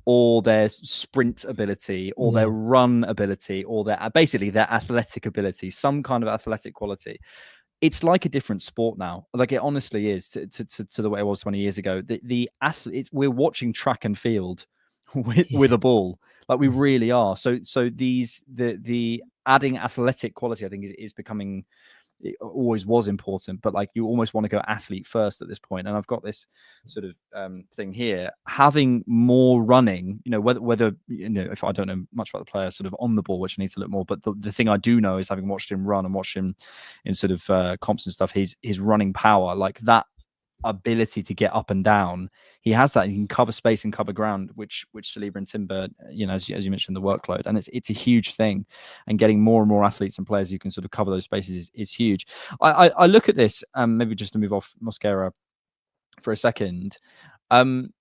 or their sprint ability, or their run ability, or their athletic ability, some kind of athletic quality. It's like a different sport now. Like, it honestly is to the way it was 20 years ago. We're watching track and field with a ball. Like, we really are. So the adding athletic quality, I think, is becoming it always was important, but like you almost want to go athlete first at this point. And I've got this sort of thing here, having more running, whether if I don't know much about the player sort of on the ball, which I need to look more, but the thing I do know is, having watched him run and watched him in sort of comps and stuff, his running power, like that ability to get up and down, he has that. He can cover space and cover ground, which Saliba and Timber, as you mentioned, the workload, and it's a huge thing. And getting more and more athletes and players who can sort of cover those spaces is huge. I look at this, maybe just to move off Mosquera for a second, and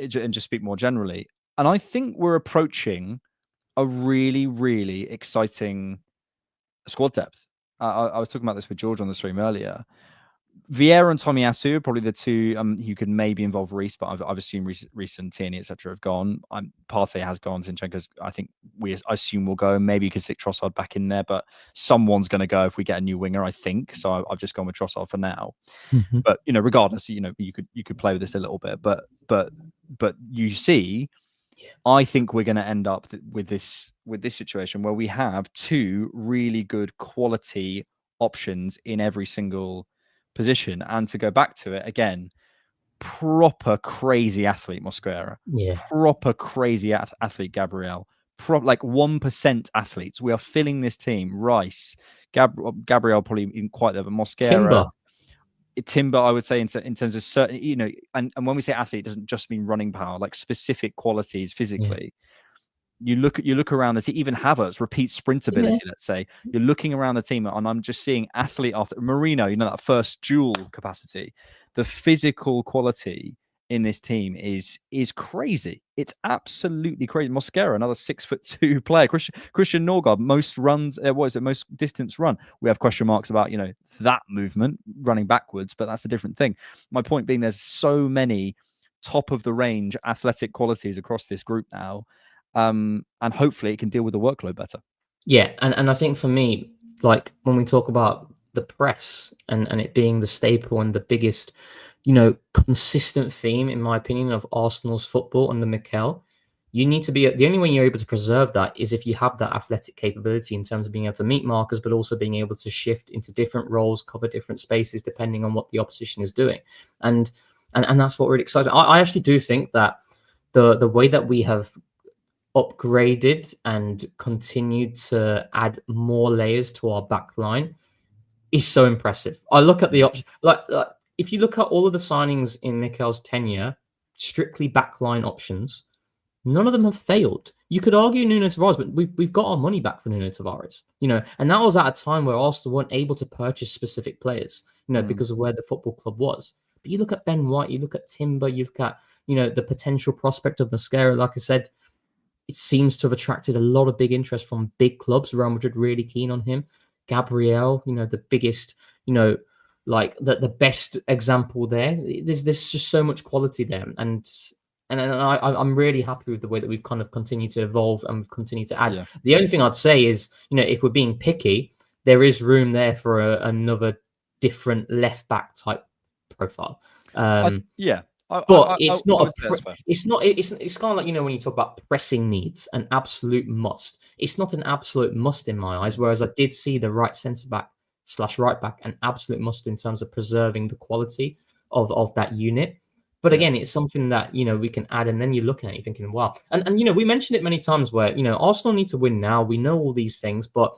just speak more generally. And I think we're approaching a really, really exciting squad depth. I was talking about this with George on the stream earlier. Vieira and Tomiyasu are probably the two who could maybe involve Reece, but I've assumed Reece and Tierney, etc., have gone. Partey has gone. Zinchenko's, I think I assume will go. Maybe you could stick Trossard back in there, but someone's going to go if we get a new winger, I think. So I've just gone with Trossard for now. Mm-hmm. But regardless, you could play with this a little bit. But you see, I think we're going to end up with this situation where we have two really good quality options in every single position. And to go back to it again, proper crazy athlete Mosquera, proper crazy athlete Gabriel, like 1% athletes. We are filling this team. Rice, Gabriel probably even quite there, but Mosquera, Timber, I would say in terms of certain, and when we say athlete, it doesn't just mean running power, like specific qualities physically. You look around the team, even Havertz, repeat sprint ability, let's say. You're looking around the team, and I'm just seeing athlete after Marino, that first dual capacity. The physical quality in this team is crazy. It's absolutely crazy. Mosquera, another 6'2" player. Christian Norgaard, most runs, most distance run. We have question marks about, that movement, running backwards, but that's a different thing. My point being, there's so many top of the range athletic qualities across this group now. And hopefully it can deal with the workload better. Yeah, and I think for me, like when we talk about the press and it being the staple and the biggest, consistent theme, in my opinion, of Arsenal's football under Mikel, you need to be the only way you're able to preserve that is if you have that athletic capability in terms of being able to meet markers, but also being able to shift into different roles, cover different spaces depending on what the opposition is doing, and that's what really exciting. I actually do think that the way that we have upgraded and continued to add more layers to our back line is so impressive. I look at the option, like if you look at all of the signings in Mikel's tenure, strictly backline options, none of them have failed. You could argue Nuno Tavares, but we've got our money back for Nuno Tavares, and that was at a time where Arsenal weren't able to purchase specific players, because of where the football club was. But you look at Ben White, you look at Timber, you look at, the potential prospect of Mosquera. Like I said, it seems to have attracted a lot of big interest from big clubs. Real Madrid really keen on him. Gabriel, the biggest, like the best example there. There's just so much quality there, and I'm really happy with the way that we've kind of continued to evolve and we've continued to add. Yeah. The only thing I'd say is, if we're being picky, there is room there for another different left back type profile. It's kind of like, when you talk about pressing needs, an absolute must. It's not an absolute must in my eyes, whereas I did see the right centre-back / right back an absolute must in terms of preserving the quality of that unit. But again, it's something that, we can add, and then you're looking at it, you're thinking, wow. And we mentioned it many times where, Arsenal need to win now. We know all these things, but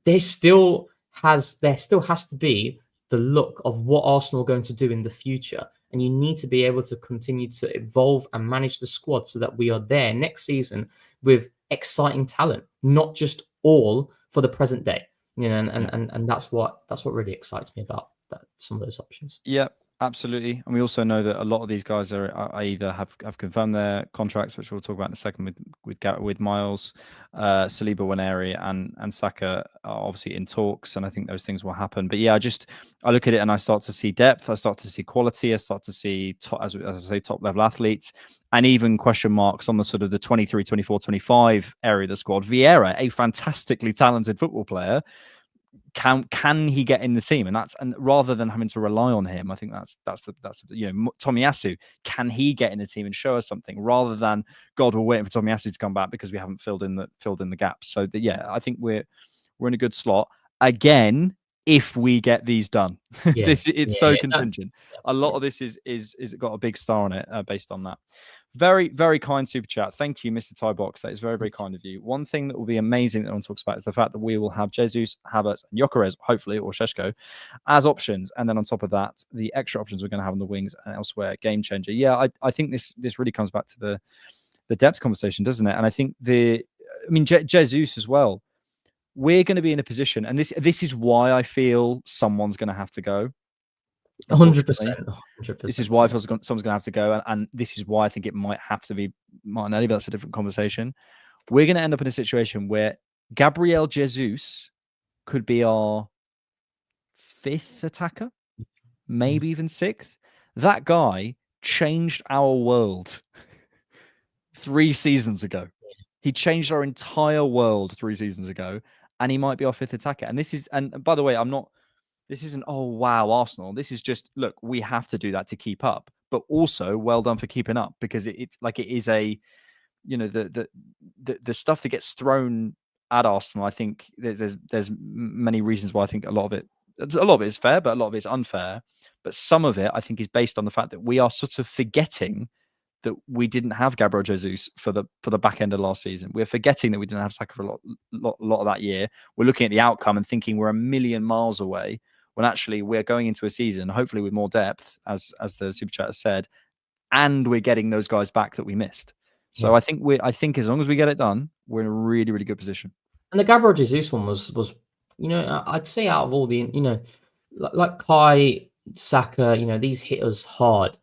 there still has to be the look of what Arsenal are going to do in the future. And you need to be able to continue to evolve and manage the squad so that we are there next season with exciting talent, not just all for the present day. And that's what really excites me about some of those options. Yeah, absolutely. And we also know that a lot of these guys are either have confirmed their contracts, which we'll talk about in a second with Miles, Saliba, Nwaneri, and Saka are obviously in talks, and I think those things will happen. But yeah, I look at it and I start to see depth, I start to see quality, I start to see as I say, top level athletes, and even question marks on the sort of the 23, 24, 25 area of the squad. Vieira, a fantastically talented football player. Can he get in the team? And rather than having to rely on him, I think that's Tomiyasu, can he get in the team and show us something, rather than God, we're waiting for Tomiyasu to come back because we haven't filled in the gaps. So I think we're in a good slot. Again, if we get these done. Yeah. It's so contingent. A lot of this is got a big star on it based on that. Very, very kind super chat. Thank you, Mr. Ty Box. That is very, very kind of you. One thing that will be amazing that no one talks about is the fact that we will have Jesus, Havertz, and Gyökeres, hopefully, or Šeško, as options. And then on top of that, the extra options we're going to have on the wings and elsewhere, game changer. Yeah, I think this really comes back to the depth conversation, doesn't it? And I think Jesus as well. We're going to be in a position, and this is why I feel someone's going to have to go. 100%. This is why I feel someone's going to have to go, and this is why I think it might have to be Martinelli, but that's a different conversation. We're going to end up in a situation where Gabriel Jesus could be our 5th attacker, maybe even 6th. That guy changed our world 3 seasons ago. He changed our entire world 3 seasons ago, and he might be our 5th attacker. And this is, and by the way, this isn't, oh, wow, Arsenal. This is just, look, we have to do that to keep up. But also, well done for keeping up, because it's like it is a, the stuff that gets thrown at Arsenal. I think there's many reasons why I think a lot of it is fair, but a lot of it is unfair. But some of it, I think, is based on the fact that we are sort of forgetting that we didn't have Gabriel Jesus for the back end of last season. We're forgetting that we didn't have Saka for a lot of that year. We're looking at the outcome and thinking we're a million miles away, when actually we're going into a season, hopefully with more depth, as the super chat has said, and we're getting those guys back that we missed. So I think as long as we get it done, we're in a really, really good position. And the Gabriel Jesus one was I'd say out of all the, like Kai, Saka, these hit us hard.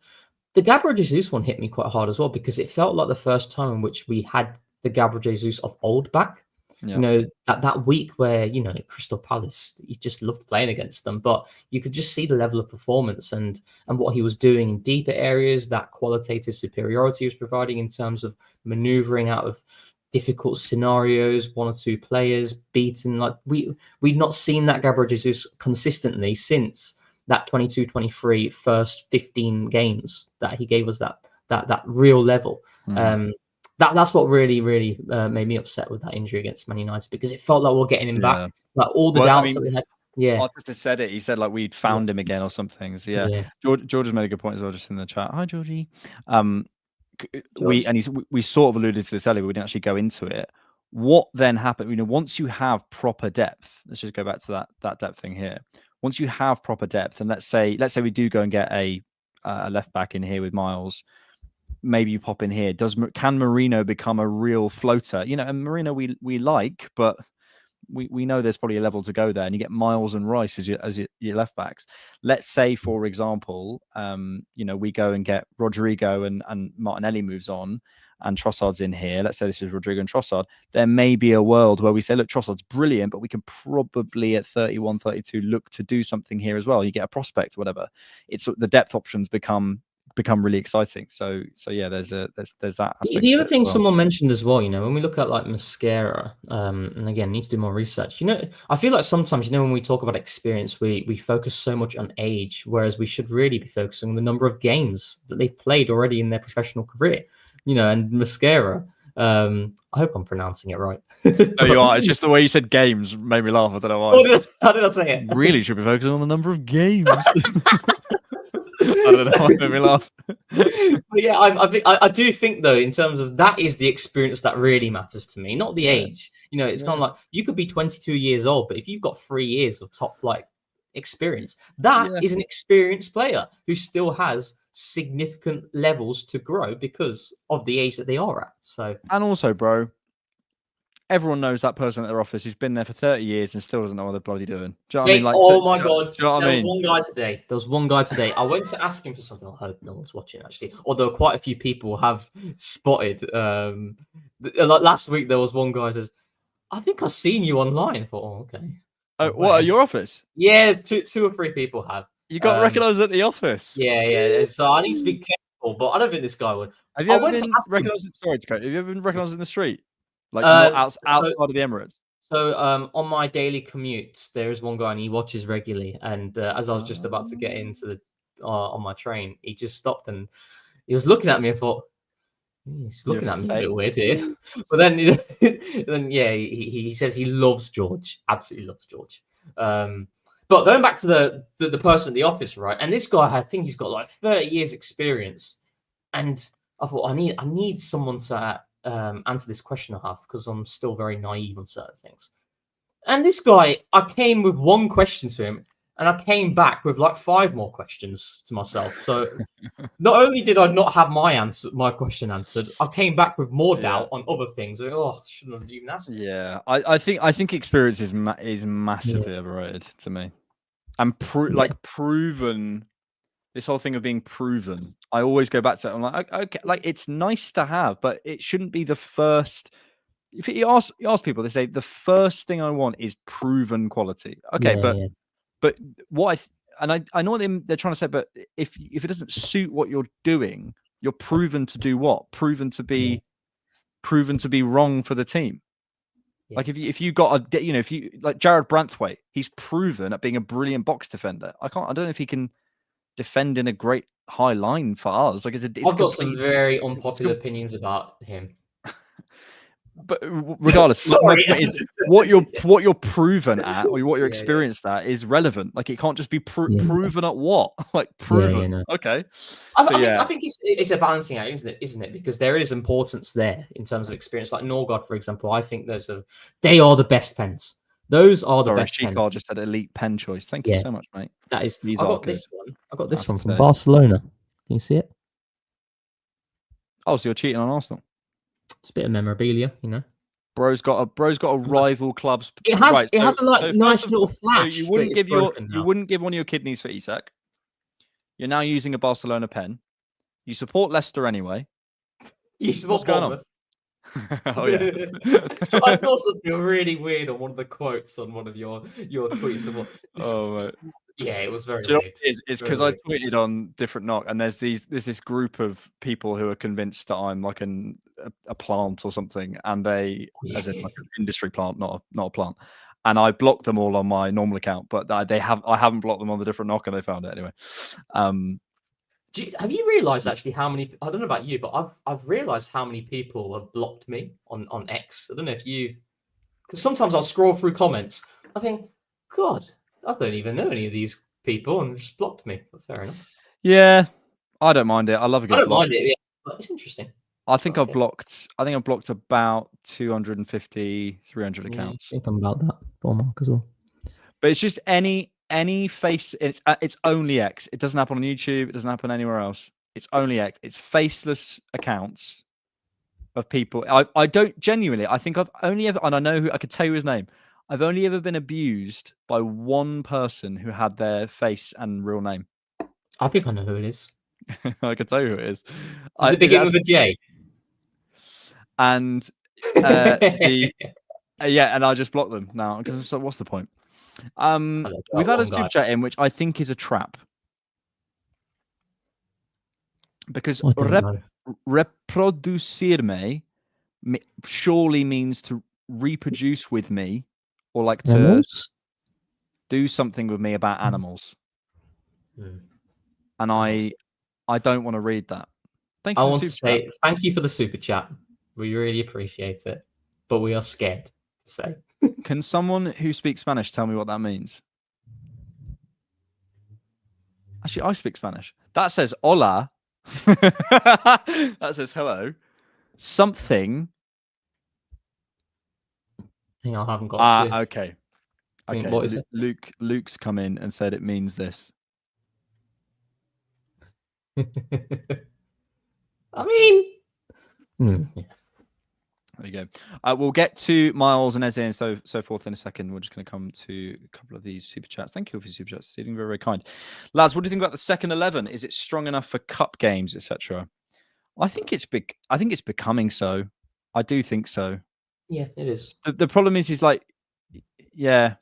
The Gabriel Jesus one hit me quite hard as well, because it felt like the first time in which we had the Gabriel Jesus of old back. Yeah. That week where, Crystal Palace, you just loved playing against them, but you could just see the level of performance and what he was doing in deeper areas, that qualitative superiority he was providing in terms of maneuvering out of difficult scenarios, 1 or 2 players beaten. Like we'd not seen that Gabriel Jesus consistently since that 22-23 first 15 games that he gave us that real level. That's what really, really made me upset with that injury against Man United, because it felt like we're getting him back. Like all the doubts that we had. Yeah, Arteta said it. He said like we'd found him again or something. So yeah. George has made a good point as well, just in the chat. Hi, Georgie. We sort of alluded to this earlier, but we didn't actually go into it. What then happened? Once you have proper depth, let's just go back to that depth thing here. Once you have proper depth, and let's say we do go and get a left back in here with Miles, maybe you pop in here. Can Marino become a real floater? And Marino we like, but we know there's probably a level to go there. And you get Miles and Rice as your left backs. Let's say, for example, we go and get Rodrigo and Martinelli moves on, and Trossard's in here. Let's say this is Rodrigo and Trossard. There may be a world where we say, look, Trossard's brilliant, but we can probably at 31, 32 look to do something here as well. You get a prospect or whatever. It's the depth options become really exciting. So yeah, there's that aspect. The other thing someone mentioned as well, when we look at like Mosquera, and again, needs to do more research. I feel like sometimes, when we talk about experience, we focus so much on age, whereas we should really be focusing on the number of games that they've played already in their professional career. And Mosquera, I hope I'm pronouncing it right. No, you are. It's just the way you said games made me laugh. I don't know why. How did I say it? Really should be focusing on the number of games. I don't know why it made me laugh. But yeah, I do think, though, in terms of that is the experience that really matters to me, not the age. It's kind of like you could be 22 years old, but if you've got 3 years of top flight experience, that is an experienced player who still has significant levels to grow because of the age that they are at. So, and also, bro, everyone knows that person at their office who's been there for 30 years and still doesn't know what they're bloody doing. Do you know what I mean? Like, my God. Do you know what I mean? There was one guy today. I went to ask him for something. I hope no one's watching, actually. Although quite a few people have spotted. Last week, there was one guy who says, I think I've seen you online. I thought, oh, okay. Oh, what, at your office? Yeah, two or three people have. You got recognised at the office? Yeah. So I need to be careful, but I don't think this guy would. Have you ever been recognised? Sorry, have you ever been recognised in the street? Like outside of the Emirates? So on my daily commute, there is one guy and he watches regularly. And as I was just about to get into the on my train, he just stopped and he was looking at me. I thought, he's looking at me a bit weird here. But then, he says he loves George, absolutely loves George. But going back to the person in the office, right? And this guy, I think he's got like 30 years experience. And I thought, I need someone to answer this question I have, because I'm still very naive on certain things. And this guy, I came with one question to him, and I came back with like 5 more questions to myself. So not only did I not have my question answered, I came back with more doubt on other things. I shouldn't have even asked. Yeah, I think experience is massively overrated to me, and proven. This whole thing of being proven, I always go back to it. I'm like, okay, like it's nice to have, but it shouldn't be the first. If you ask people, they say the first thing I want is proven quality. Okay, but what I know what they're trying to say, but if it doesn't suit what you're doing, you're proven to do what? Proven to be wrong for the team. Yes. Like if you got if you like Jared Branthwaite, he's proven at being a brilliant box defender. I don't know if he can defend in a great high line for us. Like I've got some very unpopular opinions about him. But regardless, my point is what you're proven at, or what you're experienced at, is relevant. Like it can't just be proven at what, like proven. No. Okay. I think it's a balancing act, isn't it? Because there is importance there in terms of experience. Like Norgaard, for example, I think they are the best pens. Those are the best pens. Shikar just had elite pen choice. Thank you so much, mate. That is. These I are got good. this one. I got this one from Barcelona. Can you see it? Oh, so you're cheating on Arsenal? It's a bit of memorabilia, you know. Bro's got a rival club's. It has a nice little flash. So you wouldn't give one of your kidneys for Isak. You're now using a Barcelona pen. You support Leicester anyway. You support Bournemouth. Oh yeah. I saw something really weird on one of the quotes on one of your tweets. Oh right. Yeah, it was very weird. It's because I tweeted on different knock, and there's this group of people who are convinced that I'm like a plant or something, and they as in like an industry plant, not a plant. And I blocked them all on my normal account, but I haven't blocked them on the different knock, and they found it anyway. Have you realised actually how many? I don't know about you, but I've realised how many people have blocked me on X. I don't know if you, because sometimes I'll scroll through comments. I think, God, I don't even know any of these people, and just blocked me. But fair enough. Yeah, I don't mind it. I love a good. I don't mind it. Yeah, but it's interesting. I think I've blocked about 250, 300 accounts. I think I'm about that for Mark as well. But it's just any face. It's only X. It doesn't happen on YouTube. It doesn't happen anywhere else. It's only X. It's faceless accounts of people. I don't genuinely. I think I've only ever, and I know who. I could tell you his name. I've only ever been abused by one person who had their face and real name. I think I know who it is. I can tell you who it is. Does it begin with a J? And and I just block them now because what's the point? We've had a super chat in which I think is a trap because reproducirme surely means to reproduce with me or like to do something with me about animals. And I don't want to read that. Thank you. I want to say thank you for the super chat. We really appreciate it, but we are scared to say. Can someone who speaks Spanish tell me what that means? Actually, I speak Spanish. That says hola. That says hello. Something. I think I haven't got. Okay. Okay. What is it? Luke's come in and said it means this. I mean. Yeah. There you go. We'll get to Miles and Eze and so forth in a second. We're just going to come to a couple of these super chats. Thank you for your super chats. It's very, very kind. Lads, what do you think about the second 11? Is it strong enough for cup games, etc.? I think it's big. I think it's becoming so. I do think so. Yeah, it is. The problem is like, yeah,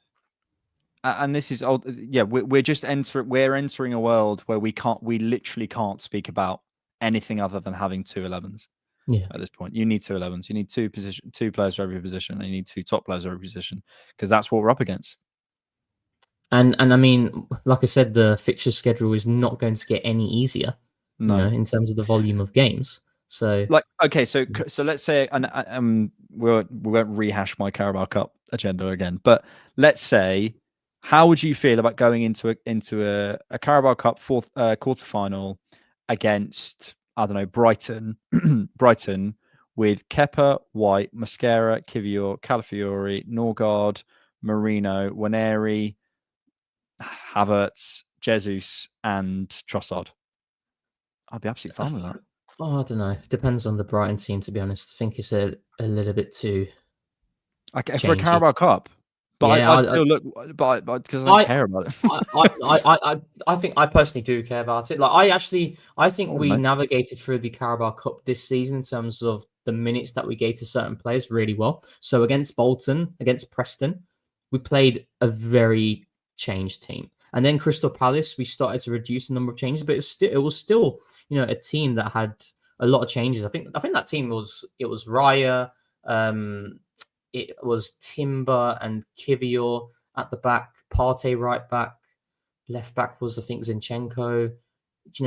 and this is old. Yeah, we're just entering a world where we literally can't speak about anything other than having 2 11s. Yeah. At this point, you need 2 11s. You need 2 players for every position, and you need 2 top players for every position because that's what we're up against. And I mean, like I said, the fixture schedule is not going to get any easier. No, in terms of the volume of games. So, like, okay, so let's say, and we won't rehash my Carabao Cup agenda again, but let's say How would you feel about going into a Carabao Cup quarter final against, I don't know, Brighton, Brighton with Kepa, White, Mosquera, Kivior, Calafiori, Norgaard, Marino, Nwaneri, Havertz, Jesus, and Trossard? I'd be absolutely fine with that. Oh, I don't know. Depends on the Brighton team, to be honest. I think it's a little bit too Okay, for a changey. Carabao Cup. But Yeah, I'd still look, but because I don't care about it. I think I personally do care about it. Like I think Oh, we mate. navigated through the Carabao Cup this season in terms of the minutes that we gave to certain players really well. So against Bolton, against Preston, we played a very changed team. And then Crystal Palace, we started to reduce the number of changes, but it was still a team that had a lot of changes. I think that team was Raya, it was Timber and Kivior at the back, Partey right back, left back was I think Zinchenko.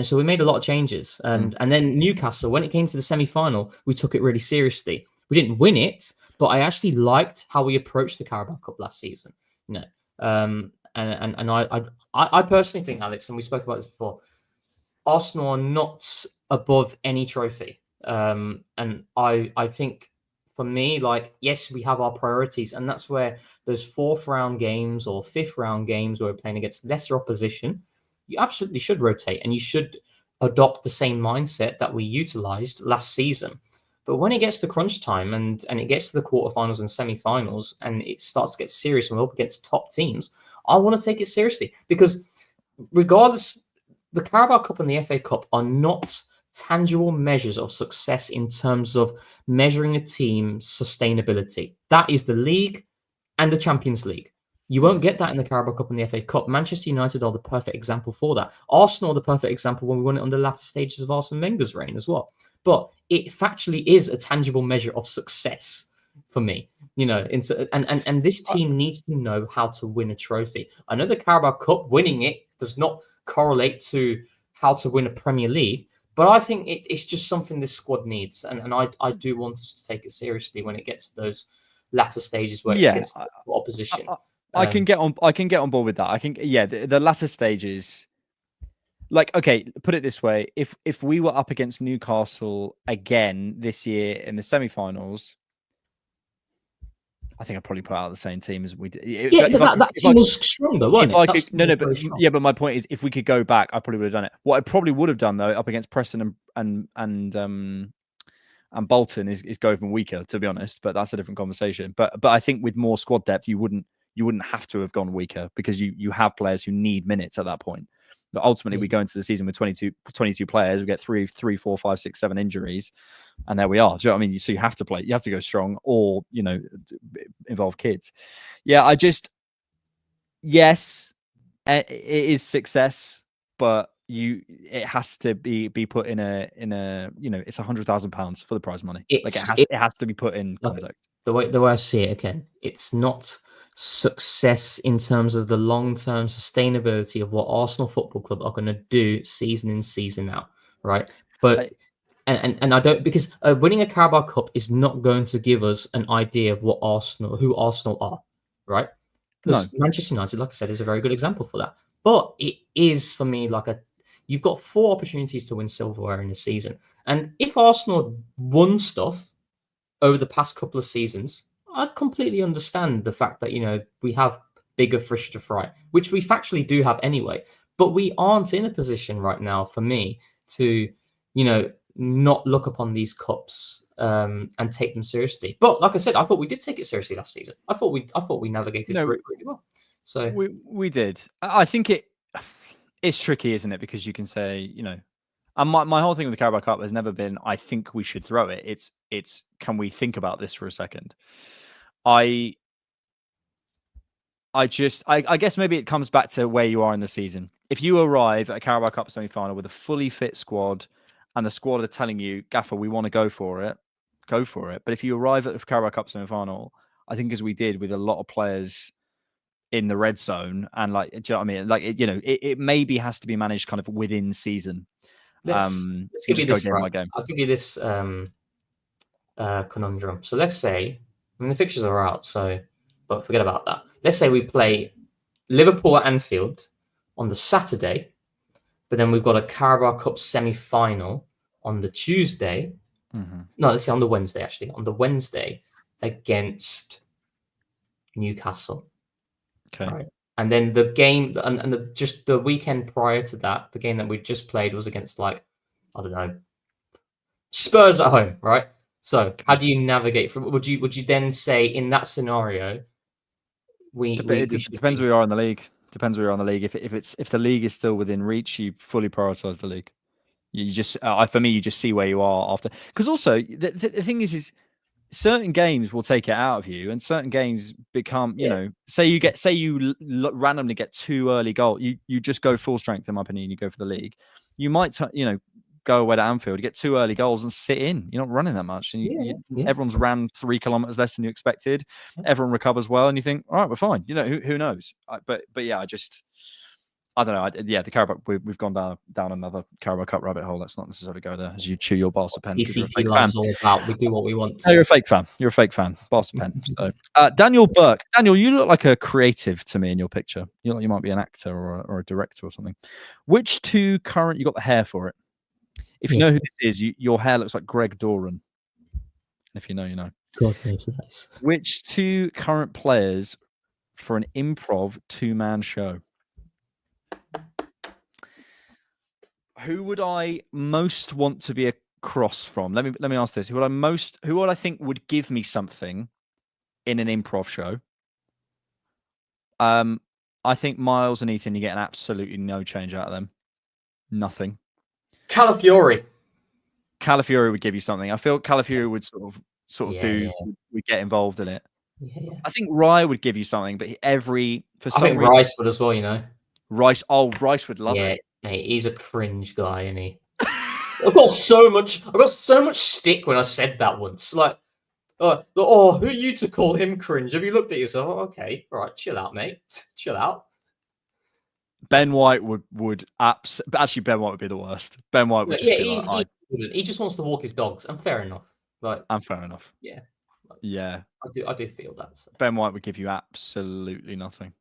So we made a lot of changes, and then Newcastle, when it came to the semi-final, we took it really seriously. We didn't win it, but I actually liked how we approached the Carabao Cup last season. And I personally think, Alex, and we spoke about this before, Arsenal are not above any trophy, and I think. For me, yes, we have our priorities, and that's where those fourth round games or fifth round games where we're playing against lesser opposition, you absolutely should rotate and you should adopt the same mindset that we utilized last season. But when it gets to crunch time and it gets to the quarterfinals and semi-finals and it starts to get serious and we're up against top teams, I want to take it seriously because regardless, the Carabao Cup and the FA Cup are not tangible measures of success in terms of measuring a team's sustainability. That is the league and the Champions League. You won't get that in the Carabao Cup and the FA Cup. Manchester United are the perfect example for that. Arsenal are the perfect example when we won it on the latter stages of Arsene Wenger's reign as well. But it factually is a tangible measure of success for me. And this team needs to know how to win a trophy. I know the Carabao Cup, winning it does not correlate to how to win a Premier League, but I think it's just something this squad needs, and I do want us to take it seriously when it gets to those latter stages where it's against opposition. I can get on board with that. I think the latter stages. Okay, put it this way: if we were up against Newcastle again this year in the semi-finals, I think I'd probably put out the same team as we did. That team was stronger, wasn't it? But my point is, if we could go back, I probably would have done it. What I probably would have done though, up against Preston and Bolton, is go even weaker, to be honest. But that's a different conversation. But I think with more squad depth, you wouldn't have to have gone weaker because you have players who need minutes at that point. But ultimately, we go into the season with 22 players. We get 3, 4, 5, 6, 7 injuries, and there we are. Do you know what I mean? So you have to play. You have to go strong, or involve kids. Yeah, yes, it is success, but it has to be put in a it's £100,000 for the prize money. It has to be put in context. The way I see it, again, it's not success in terms of the long-term sustainability of what Arsenal Football Club are going to do season in, season out, right? But and I don't, because winning a Carabao Cup is not going to give us an idea of who Arsenal are, right? Because Manchester United, like I said, is a very good example for that. But it is, for me, you've got 4 opportunities to win silverware in a season, and if Arsenal won stuff over the past couple of seasons, I'd completely understand the fact that, we have bigger fish to fry, which we factually do have anyway. But we aren't in a position right now, for me, to, not look upon these cups and take them seriously. But like I said, I thought we did take it seriously last season. I thought we navigated through it really well. So we did. I think it's tricky, isn't it? Because you can say, and my whole thing with the Carabao Cup has never been, I think we should throw it. It's can we think about this for a second? I guess maybe it comes back to where you are in the season. If you arrive at a Carabao Cup semi-final with a fully fit squad and the squad are telling you, Gaffer, we want to go for it, go for it. But if you arrive at the Carabao Cup semi-final, I think as we did with a lot of players in the red zone, and do you know what I mean? It maybe has to be managed kind of within season. Let's give you this, right? I'll give you this conundrum. So let's say, the fixtures are out, but forget about that. Let's say we play Liverpool at Anfield on the Saturday, but then we've got a Carabao Cup semi-final on the Tuesday. No, let's see, on the Wednesday, actually. On the Wednesday against Newcastle. Okay. Right. And then the game, and just the weekend prior to that, the game that we just played was against, like, I don't know, Spurs at home, right? So how do you navigate from? Would you then say in that scenario, Depends where you are in the league. Depends where you're on the league. If the league is still within reach, you fully prioritize the league. You just, for me, you just see where you are after. Because also the thing is certain games will take it out of you, and certain games become, you know, say you randomly get 2 early goals, you just go full strength. In my opinion, you go for the league. You might, go away to Anfield, you get 2 early goals and sit in. You're not running that much, and everyone's ran 3 kilometers less than you expected. Everyone recovers well, and you think, all right, we're fine. Who knows? But yeah, I don't know. The Carabao, we've gone down another Carabao Cup rabbit hole. Let's not necessarily go there as you chew your Barca pen. TCP lives all about. We do what we want. No, you're a fake fan. You're a fake fan. Barca pen. So, Daniel Burke. Daniel, you look like a creative to me in your picture. You look like you might be an actor or a director or something. Which 2 current? You got the hair for it. If you know who this is, your hair looks like Greg Doran. If you know, you know. God knows nice. Which 2 current players for an improv 2-man show? Who would I most want to be across from? Let me ask this: who would I think would give me something in an improv show? I think Miles and Ethan, you get absolutely no change out of them. Nothing. Calafiori would give you something. I feel Calafiori would sort of would get involved in it. Yeah. I think Rye would give you something, but I think Rice would as well. Rice would love it. Mate, he's a cringe guy, isn't he? I got so much stick when I said that once. Like, who are you to call him cringe? Have you looked at yourself? Oh, okay, all right, chill out, mate. Chill out. Ben White would actually Ben White would be the worst. Ben White would he just wants to walk his dogs, and fair enough. Like, and fair enough. Yeah. Yeah. I do feel that. So. Ben White would give you absolutely nothing.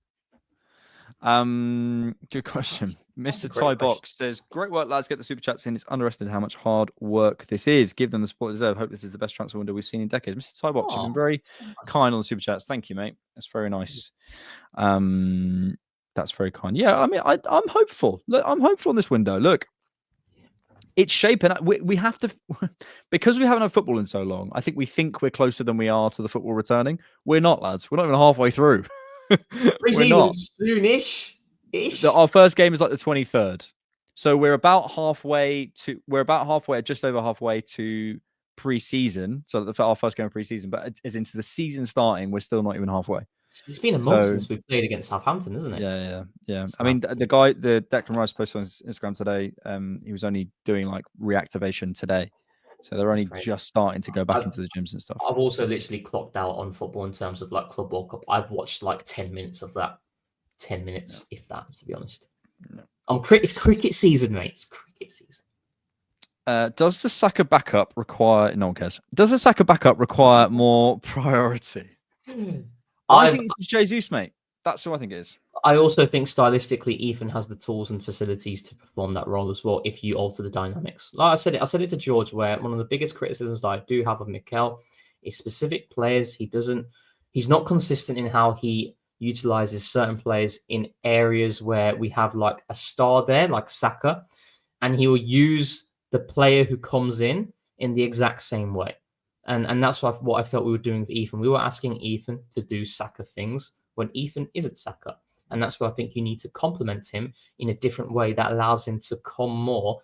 Good question. Mr. Ty Box says, great work, lads. Get the super chats in. It's underestimated how much hard work this is. Give them the support they deserve. Hope this is the best transfer window we've seen in decades. Mr. Ty Box, you've been very kind on the super chats. Thank you, mate. That's very nice. That's very kind. Yeah, I mean, I'm hopeful. Look, I'm hopeful on this window. Look, it's shaping up. We have to, because we haven't had football in so long, I think we're closer than we are to the football returning. We're not, lads. We're not even halfway through. Pre-season soonish. Our first game is like the 23rd. So we're about halfway, just over halfway to pre-season. So our first game of pre-season, but as into the season starting, we're still not even halfway. It's been a month since we played against Southampton, isn't it? Yeah. I mean, the Declan Rice posted on his Instagram today, he was only doing like reactivation today. So they're only just starting to go back into the gyms and stuff. I've also literally clocked out on football in terms of like Club World Cup. I've watched like 10 minutes of that. 10 minutes, if that, to be honest. No. It's cricket season, mate. It's cricket season. Does the Saka backup require... No one cares. Does the Saka backup require more priority? I think it's Jesus, mate. That's who I think it is. I also think stylistically, Ethan has the tools and facilities to perform that role as well if you alter the dynamics. Like I said it to George, where one of the biggest criticisms that I do have of Mikel is specific players. He's not consistent in how he utilizes certain players in areas where we have like a star there, like Saka, and he will use the player who comes in the exact same way. And that's what I felt we were doing with Ethan. We were asking Ethan to do Saka things when Ethan isn't Saka. And that's where I think you need to complement him in a different way that allows him to come more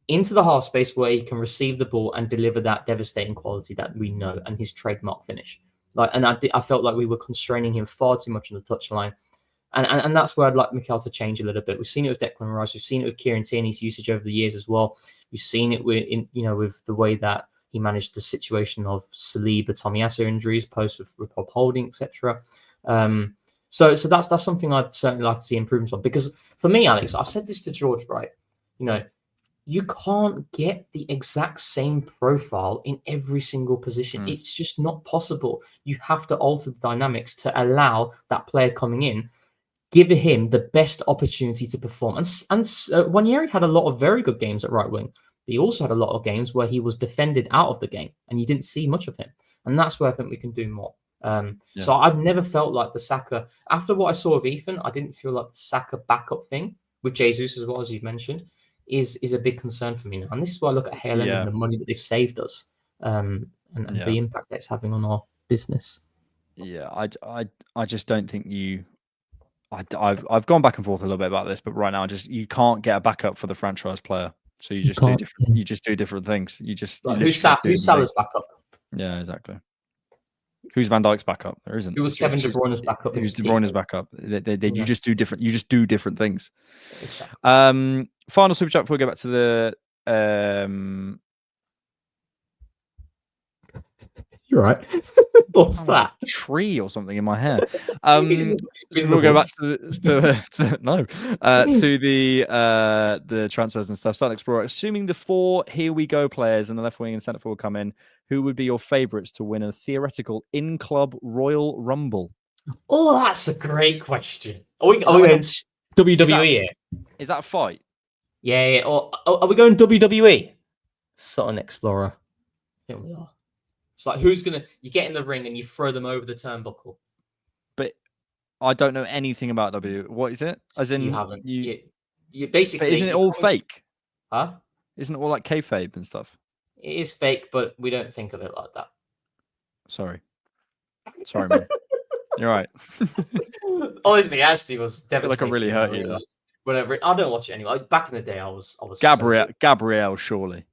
into the half space where he can receive the ball and deliver that devastating quality that we know and his trademark finish. I felt like we were constraining him far too much on the touchline. And that's where I'd like Mikel to change a little bit. We've seen it with Declan Rice. We've seen it with Kieran Tierney's usage over the years as well. We've seen it with the way that he managed the situation of Saliba, Tomiyasu injuries, post with Rob Holding, etc. So that's something I'd certainly like to see improvements on. Because for me, Alex, I've said this to George, right? You can't get the exact same profile in every single position. It's just not possible. You have to alter the dynamics to allow that player coming in give him the best opportunity to perform. And Nwaneri had a lot of very good games at right wing. But he also had a lot of games where he was defended out of the game and you didn't see much of him. And that's where I think we can do more. So I've never felt like the Saka, after what I saw of Ethan, I didn't feel like the Saka backup thing with Jesus as well, as you've mentioned, is a big concern for me now. And this is why I look at Haaland and the money that they've saved us and the impact that's having on our business. Yeah, I just don't think you. I've gone back and forth a little bit about this, but right now, you can't get a backup for the franchise player. So you just do different. You just do different things. You just who's Salah's backup? Yeah, exactly. Who's Van Dijk's backup? There isn't. Who was Kevin De Bruyne's backup? Who's De Bruyne's backup? You just do different. You just do different things. Exactly. Final super chat before we go back to the. You're right. What's that? A tree or something in my hair. We'll go back to the transfers and stuff. Start Explorer. Assuming the 4 here we go players and the left wing and centre forward come in, who would be your favourites to win a theoretical in-club Royal Rumble? Oh, that's a great question. Are we going WWE here? Is that a fight? Yeah. Or are we going WWE? Sutton Explorer. I think we are. It's like, you get in the ring and you throw them over the turnbuckle. But I don't know anything about WWE. What is it? As in, you haven't. You basically. But isn't it all fake? Huh? Isn't it all like kayfabe and stuff? It is fake, but we don't think of it like that. Sorry, man. You're right. Honestly, Ashley was devastating. I feel like I really hurt you. Whatever. I don't watch it anymore. Back in the day, I was. Gabriel, surely.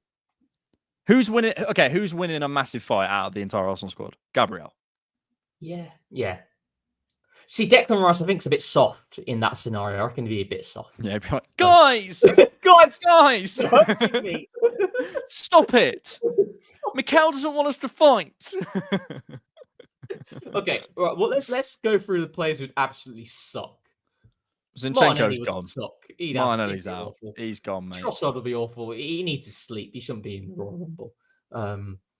Who's winning? Okay, who's winning a massive fight out of the entire Arsenal squad? Gabriel. Yeah. See, Declan Rice, I think, is a bit soft in that scenario. I reckon he'd be a bit soft. Yeah, be like, guys, stop it. Mikel doesn't want us to fight. Okay, right. Well, let's go through the players who'd absolutely suck. Zinchenko's gone. Martinelli's out. Awful. He's gone, mate. Trossard will be awful. He needs to sleep. He shouldn't be in the Royal Rumble.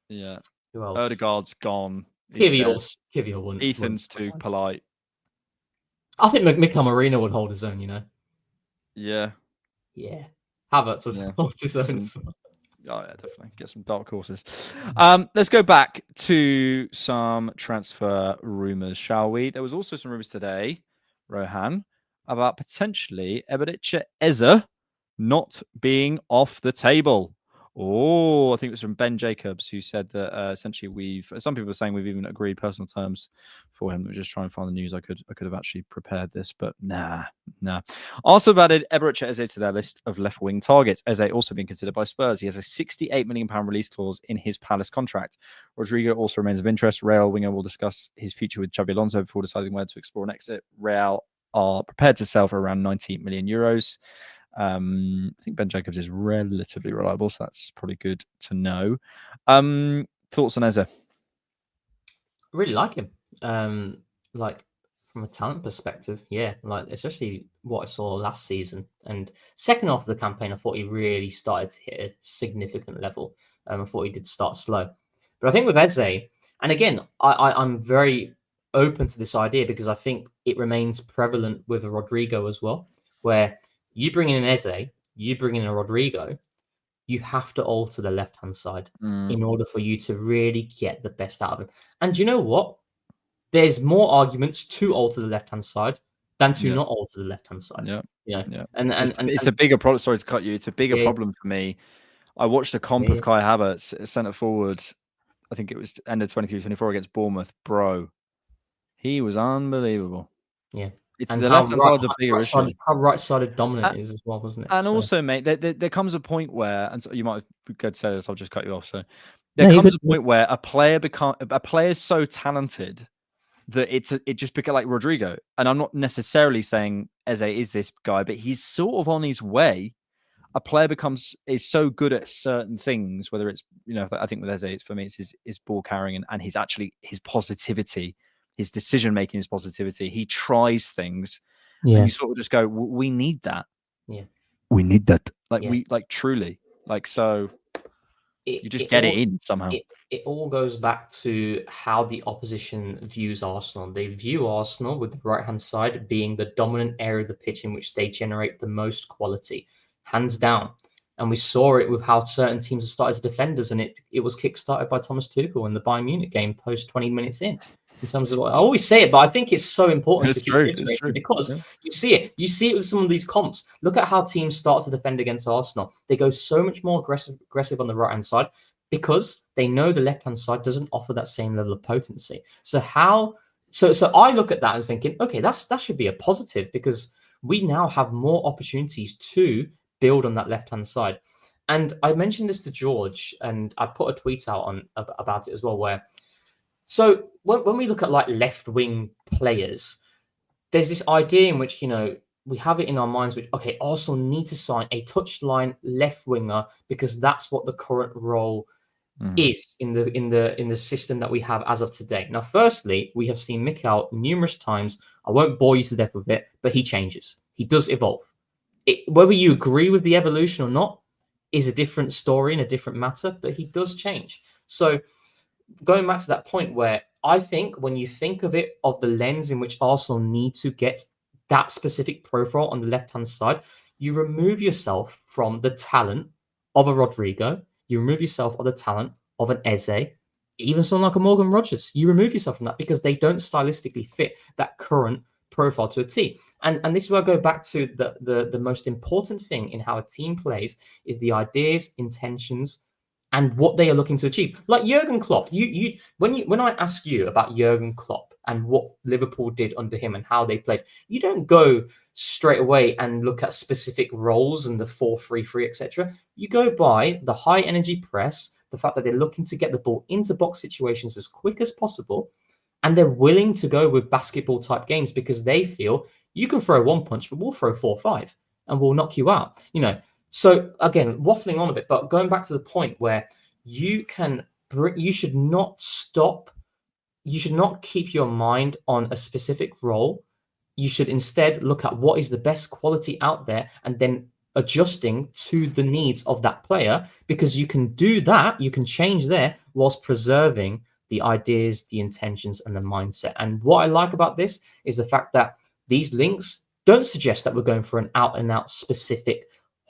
Yeah. Who else? Odegaard's gone. Kivior wouldn't. Ethan's too polite. I think Mikel Merino would hold his own, you know? Yeah. Yeah. Havertz would hold his own. Oh, yeah, definitely. Get some dark horses. Let's go back to some transfer rumours, shall we? There was also some rumours today, Rohan, about potentially Eberechi Eze not being off the table. Oh, I think it was from Ben Jacobs, who said that essentially some people are saying we've even agreed personal terms for him. We're just trying to find the news. I could have actually prepared this, but nah. Also added Eberechi Eze to their list of left wing targets. Eze also being considered by Spurs. He has a £68 million release clause in his Palace contract. Rodrigo also remains of interest. Real winger will discuss his future with Xabi Alonso before deciding whether to explore an exit. Real are prepared to sell for around 90 million euros. I think Ben Jacobs is relatively reliable, so that's probably good to know. Thoughts on Eze? I really like him. Like from a talent perspective, yeah. Like especially what I saw last season and second half of the campaign, I thought he really started to hit a significant level. I thought he did start slow, but I think with Eze, and again, I'm very open to this idea because I think it remains prevalent with Rodrigo as well, where you bring in an Eze, you bring in a Rodrigo, you have to alter the left-hand side in order for you to really get the best out of him. And do you know what? There's more arguments to alter the left-hand side than to not alter the left-hand side. Yeah. And it's a bigger problem. Sorry to cut you. It's a bigger problem for me. I watched a comp of Kai Havertz, centre forward. I think it was end of 23-24 against Bournemouth. Bro, he was unbelievable. Yeah. It's the left-hand side's a bigger issue. How right-sided dominant is as well, wasn't it? And also, mate, there comes a point where, and so you might go to say this, I'll just cut you off. So there comes a point where a player is so talented that it just becomes like Rodrigo. And I'm not necessarily saying Eze is this guy, but he's sort of on his way. A player is so good at certain things, whether it's, I think with Eze, for me, it's his ball carrying and his positivity. His decision making, his positivity. He tries things, and you sort of just go, "We need that. Yeah, we need that. Truly, so." You just get it in somehow. It all goes back to how the opposition views Arsenal. They view Arsenal with the right-hand side being the dominant area of the pitch in which they generate the most quality, hands down. And we saw it with how certain teams have started as defenders, and it was kick-started by Thomas Tuchel in the Bayern Munich game post 20 minutes in terms of what I always say it, but I think it's so important to keep reiterating because you see it with some of these comps. Look at how teams start to defend against Arsenal. They go so much more aggressive on the right-hand side because they know the left-hand side doesn't offer that same level of potency. So I look at that and thinking, okay, that should be a positive because we now have more opportunities to build on that left-hand side. And I mentioned this to George, and I put a tweet out about it as well, where so when we look at like left-wing players, there's this idea in which, we have it in our minds, which, okay, Arsenal need to sign a touchline left winger because that's what the current role is in the system that we have as of today. Now, firstly, we have seen Mikel numerous times. I won't bore you to death with it, but he changes. He does evolve. Whether you agree with the evolution or not is a different story and a different matter, but he does change. So going back to that point where I think when you think of it of the lens in which Arsenal need to get that specific profile on the left-hand side, you remove yourself from the talent of a Rodrigo, you remove yourself of the talent of an Eze, even someone like a Morgan Rogers. You remove yourself from that because they don't stylistically fit that current profile to a T. And this is where I go back to the most important thing in how a team plays is the ideas, intentions, and what they are looking to achieve. Like Jurgen Klopp, when I ask you about Jurgen Klopp and what Liverpool did under him and how they played, you don't go straight away and look at specific roles and the 4-3-3, etc. You go by the high energy press, the fact that they're looking to get the ball into box situations as quick as possible, and they're willing to go with basketball type games because they feel you can throw one punch, but we'll throw 4-5 and we'll knock you out. So again, waffling on a bit, but going back to the point where you should not stop. You should not keep your mind on a specific role. You should instead look at what is the best quality out there and then adjusting to the needs of that player, because you can do that. You can change there whilst preserving the ideas, the intentions, and the mindset. And what I like about this is the fact that these links don't suggest that we're going for an out-and-out specific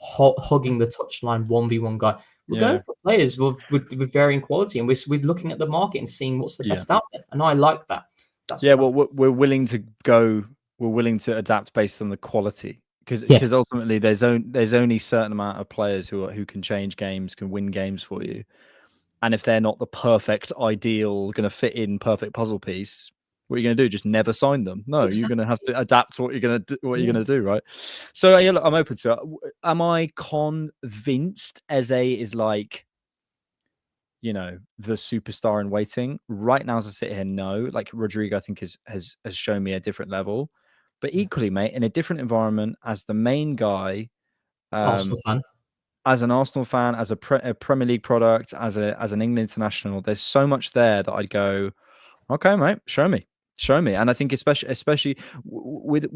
hugging the touchline 1v1 guy. We're going for players with varying quality, and we're looking at the market and seeing what's the best out there. And I like that. We're willing to go. We're willing to adapt based on the quality, because ultimately there's only a certain amount of players who can change games, can win games for you. And if they're not the perfect, ideal, going to fit in perfect puzzle piece, what are you going to do? Just never sign them? No, You're going to have to adapt to what you're going to do, right? So look, I'm open to it. Am I convinced Eze is like, the superstar in waiting? Right now, as I sit here, no. Like Rodrigo, I think has shown me a different level, but equally, mate, in a different environment, as the main guy, Arsenal fan. As an Arsenal fan, as a Premier League product, as an England international, there's so much there that I'd go, okay, mate, show me. And I think especially with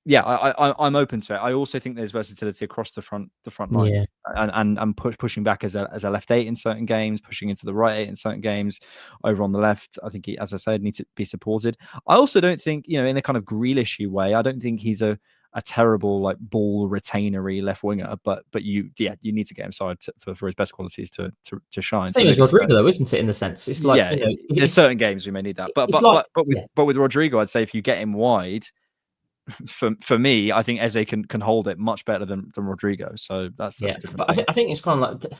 I'm open to it. I also think there's versatility across the front line, and pushing back as a left 8 in certain games, pushing into the right 8 in certain games. Over on the left, I think he, as I said, needs to be supported. I also don't think, in a kind of Grealishy way, I don't think he's a terrible like ball retainery left winger, but you need to get him side for his best qualities to shine. Same as Rodrigo, though, isn't it? In the sense, it's like there's certain games we may need that, but with Rodrigo, I'd say if you get him wide, for me, I think Eze can hold it much better than Rodrigo. So that's a different but I think it's kind of like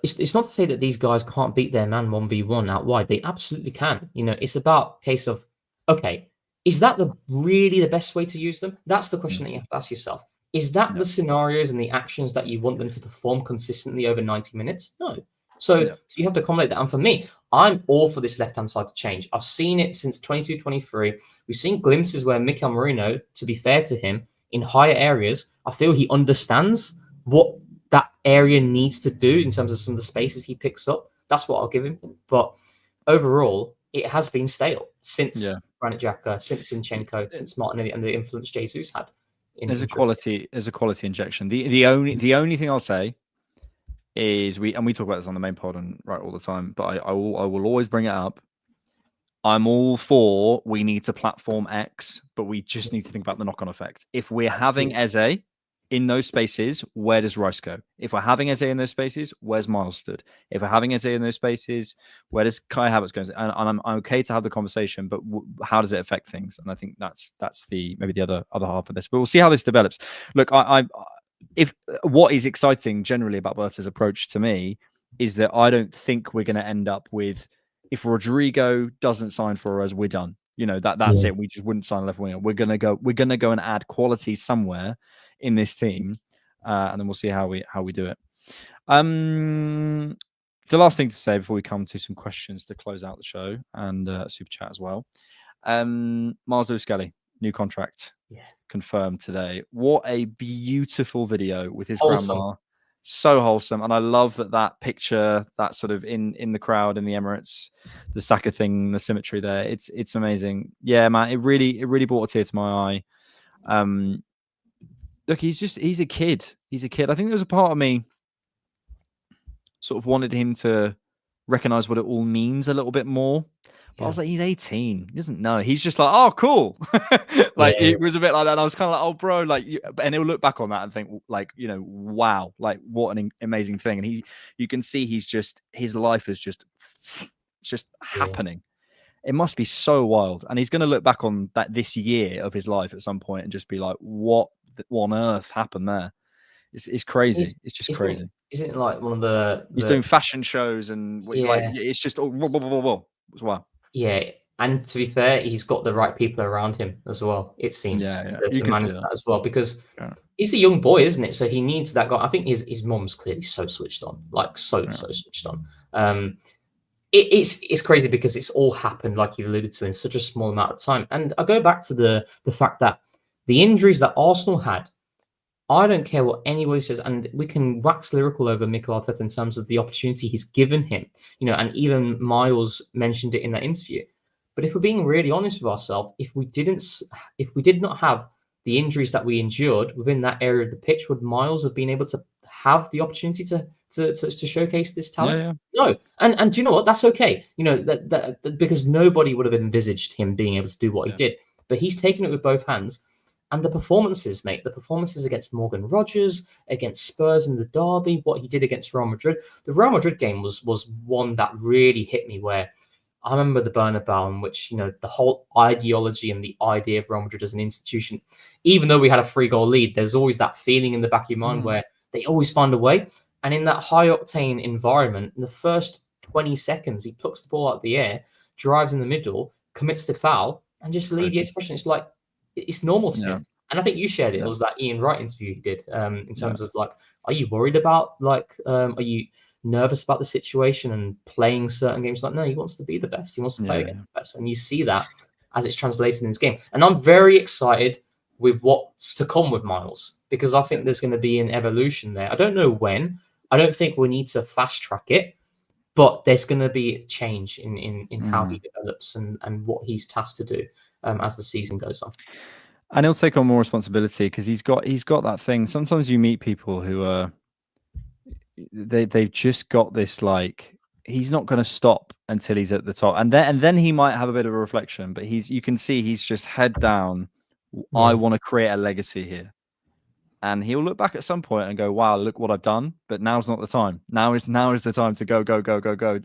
it's not to say that these guys can't beat their man 1v1 out wide. They absolutely can. It's about a case of, okay, is that really the best way to use them? That's the question that you have to ask yourself. Is that the scenarios and the actions that you want them to perform consistently over 90 minutes? No. So you have to accommodate that. And for me, I'm all for this left-hand side to change. I've seen it since 22-23. We've seen glimpses where Mikel Merino, to be fair to him, in higher areas, I feel he understands what that area needs to do in terms of some of the spaces he picks up. That's what I'll give him. But overall, it has been stale since Granit Xhaka, since Zinchenko, since Martinelli, and the influence Jesus had. There's a quality injection. The only thing I'll say is we talk about this on the main pod and right all the time, but I will always bring it up. I'm all for we need to platform X, but we just need to think about the knock-on effect. If we're having Eze in those spaces, where does Rice go? If we're having Eze in those spaces, where's Miles stood? If we're having Eze in those spaces, where does Kai Havertz go? And I'm okay to have the conversation, but how does it affect things? And I think that's the maybe the other half of this. But we'll see how this develops. Look, if what is exciting generally about Berta's approach to me is that I don't think we're going to end up with, if Rodrigo doesn't sign for us, we're done. That's it. We just wouldn't sign a left winger. We're gonna go and add quality somewhere in this team, and then we'll see how we do it. The last thing to say before we come to some questions to close out the show and super chat as well. Miles Lewis-Skelly, new contract confirmed today. What a beautiful video with his grandma. So wholesome. And I love that picture, that sort of in the crowd in the Emirates, the Saka thing, the symmetry there. It's amazing. Yeah, man, it really brought a tear to my eye. Look, he's a kid. He's a kid. I think there was a part of me sort of wanted him to recognize what it all means a little bit more. But I was like, he's 18. He doesn't know. He's just like, oh, cool. It was a bit like that. And I was kind of like, oh, bro, and he'll look back on that and think, wow, what an amazing thing. And you can see his life is just happening. It must be so wild. And he's going to look back on that this year of his life at some point and just be like, what on earth happened there? It's crazy. It's just crazy. Isn't it like one of the... He's doing fashion shows and it's just... Wow. Yeah, and to be fair, he's got the right people around him as well, it seems, to manage that as well, because he's a young boy, isn't it? So he needs that guy. I think his mum's clearly so switched on, so switched on. It's crazy because it's all happened, like you alluded to, in such a small amount of time. And I go back to the fact that the injuries that Arsenal had, I don't care what anybody says, and we can wax lyrical over Mikel Arteta in terms of the opportunity he's given him, and even Miles mentioned it in that interview. But if we're being really honest with ourselves, if we did not have the injuries that we endured within that area of the pitch, would Miles have been able to have the opportunity to showcase this talent? No. And do you know what? That's okay. That because nobody would have envisaged him being able to do what he did. But he's taken it with both hands. And the performances, mate, against Morgan Rogers, against Spurs in the derby, what he did against Real Madrid. The Real Madrid game was one that really hit me, where I remember the Bernabeu, in which, the whole ideology and the idea of Real Madrid as an institution, even though we had a 3-goal lead, there's always that feeling in the back of your mind where they always find a way. And in that high-octane environment, in the first 20 seconds, he plucks the ball out of the air, drives in the middle, commits the foul, and just leave the expression. It's like, it's normal to him. And I think you shared it. It was that Ian Wright interview he did in terms of are you worried about are you nervous about the situation and playing certain games? No, he wants to be the best. He wants to play against the best. And you see that as it's translated in his game. And I'm very excited with what's to come with Miles, because I think there's going to be an evolution there. I don't know when. I don't think we need to fast track it, but there's going to be a change in how he develops and what he's tasked to do as the season goes on. And he'll take on more responsibility because he's got that thing. Sometimes you meet people who are they've just got this, he's not going to stop until he's at the top, and then he might have a bit of a reflection. But you can see he's just head down. I want to create a legacy here. And he'll look back at some point and go, "Wow, look what I've done." But now's not the time. Now is the time to go,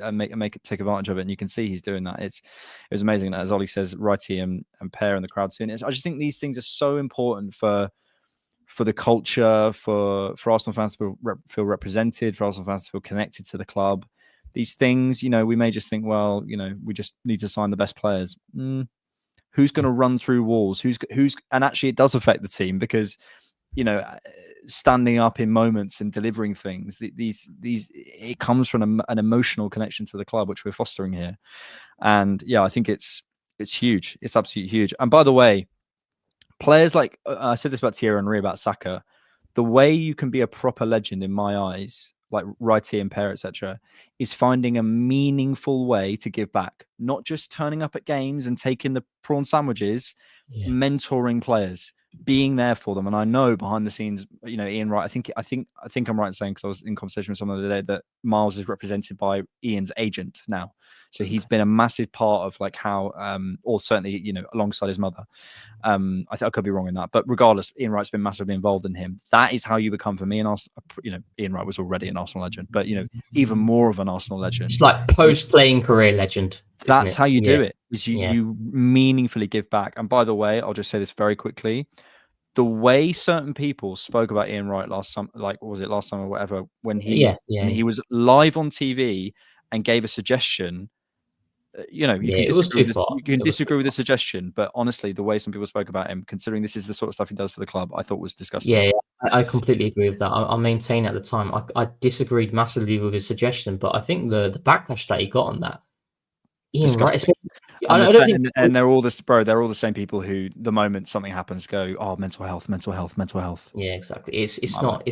and make it, take advantage of it. And you can see he's doing that. It was amazing. As Ollie says, Righty and Pair in the crowd soon. I just think these things are so important for the culture, for Arsenal fans to feel represented, for Arsenal fans to feel connected to the club. These things, we may just think, well, we just need to sign the best players. Who's going to run through walls? Who's and actually, it does affect the team because, standing up in moments and delivering things, it comes from an emotional connection to the club, which we're fostering here. And I think it's huge. It's absolutely huge. And by the way, players like, I said this about Thierry Henry, about Saka, the way you can be a proper legend in my eyes, like Righty and Pair, etc., is finding a meaningful way to give back, not just turning up at games and taking the prawn sandwiches, mentoring players. being there for them. And I know behind the scenes, Ian Wright. I think I'm right in saying, because I was in conversation with someone the other day, that Miles is represented by Ian's agent now. So he's been a massive part of like how, or certainly alongside his mother. I could be wrong in that, but regardless, Ian Wright's been massively involved in him. That is how you become, for me, an Arsenal. Ian Wright was already an Arsenal legend, but even more of an Arsenal legend. It's like post-playing career legend. That's how you do it. Is you meaningfully give back. And by the way, I'll just say this very quickly: the way certain people spoke about Ian Wright last summer, like was it last summer or whatever, when he was live on TV and gave a suggestion. You can disagree with the suggestion, but honestly, the way some people spoke about him, considering this is the sort of stuff he does for the club, I thought was disgusting. Yeah, I completely agree with that. I maintain at the time, I disagreed massively with his suggestion, but I think the backlash that he got on that, Ian Wright, and they're all they're all the same people who, the moment something happens, go, "Oh, mental health." Yeah, exactly. It's not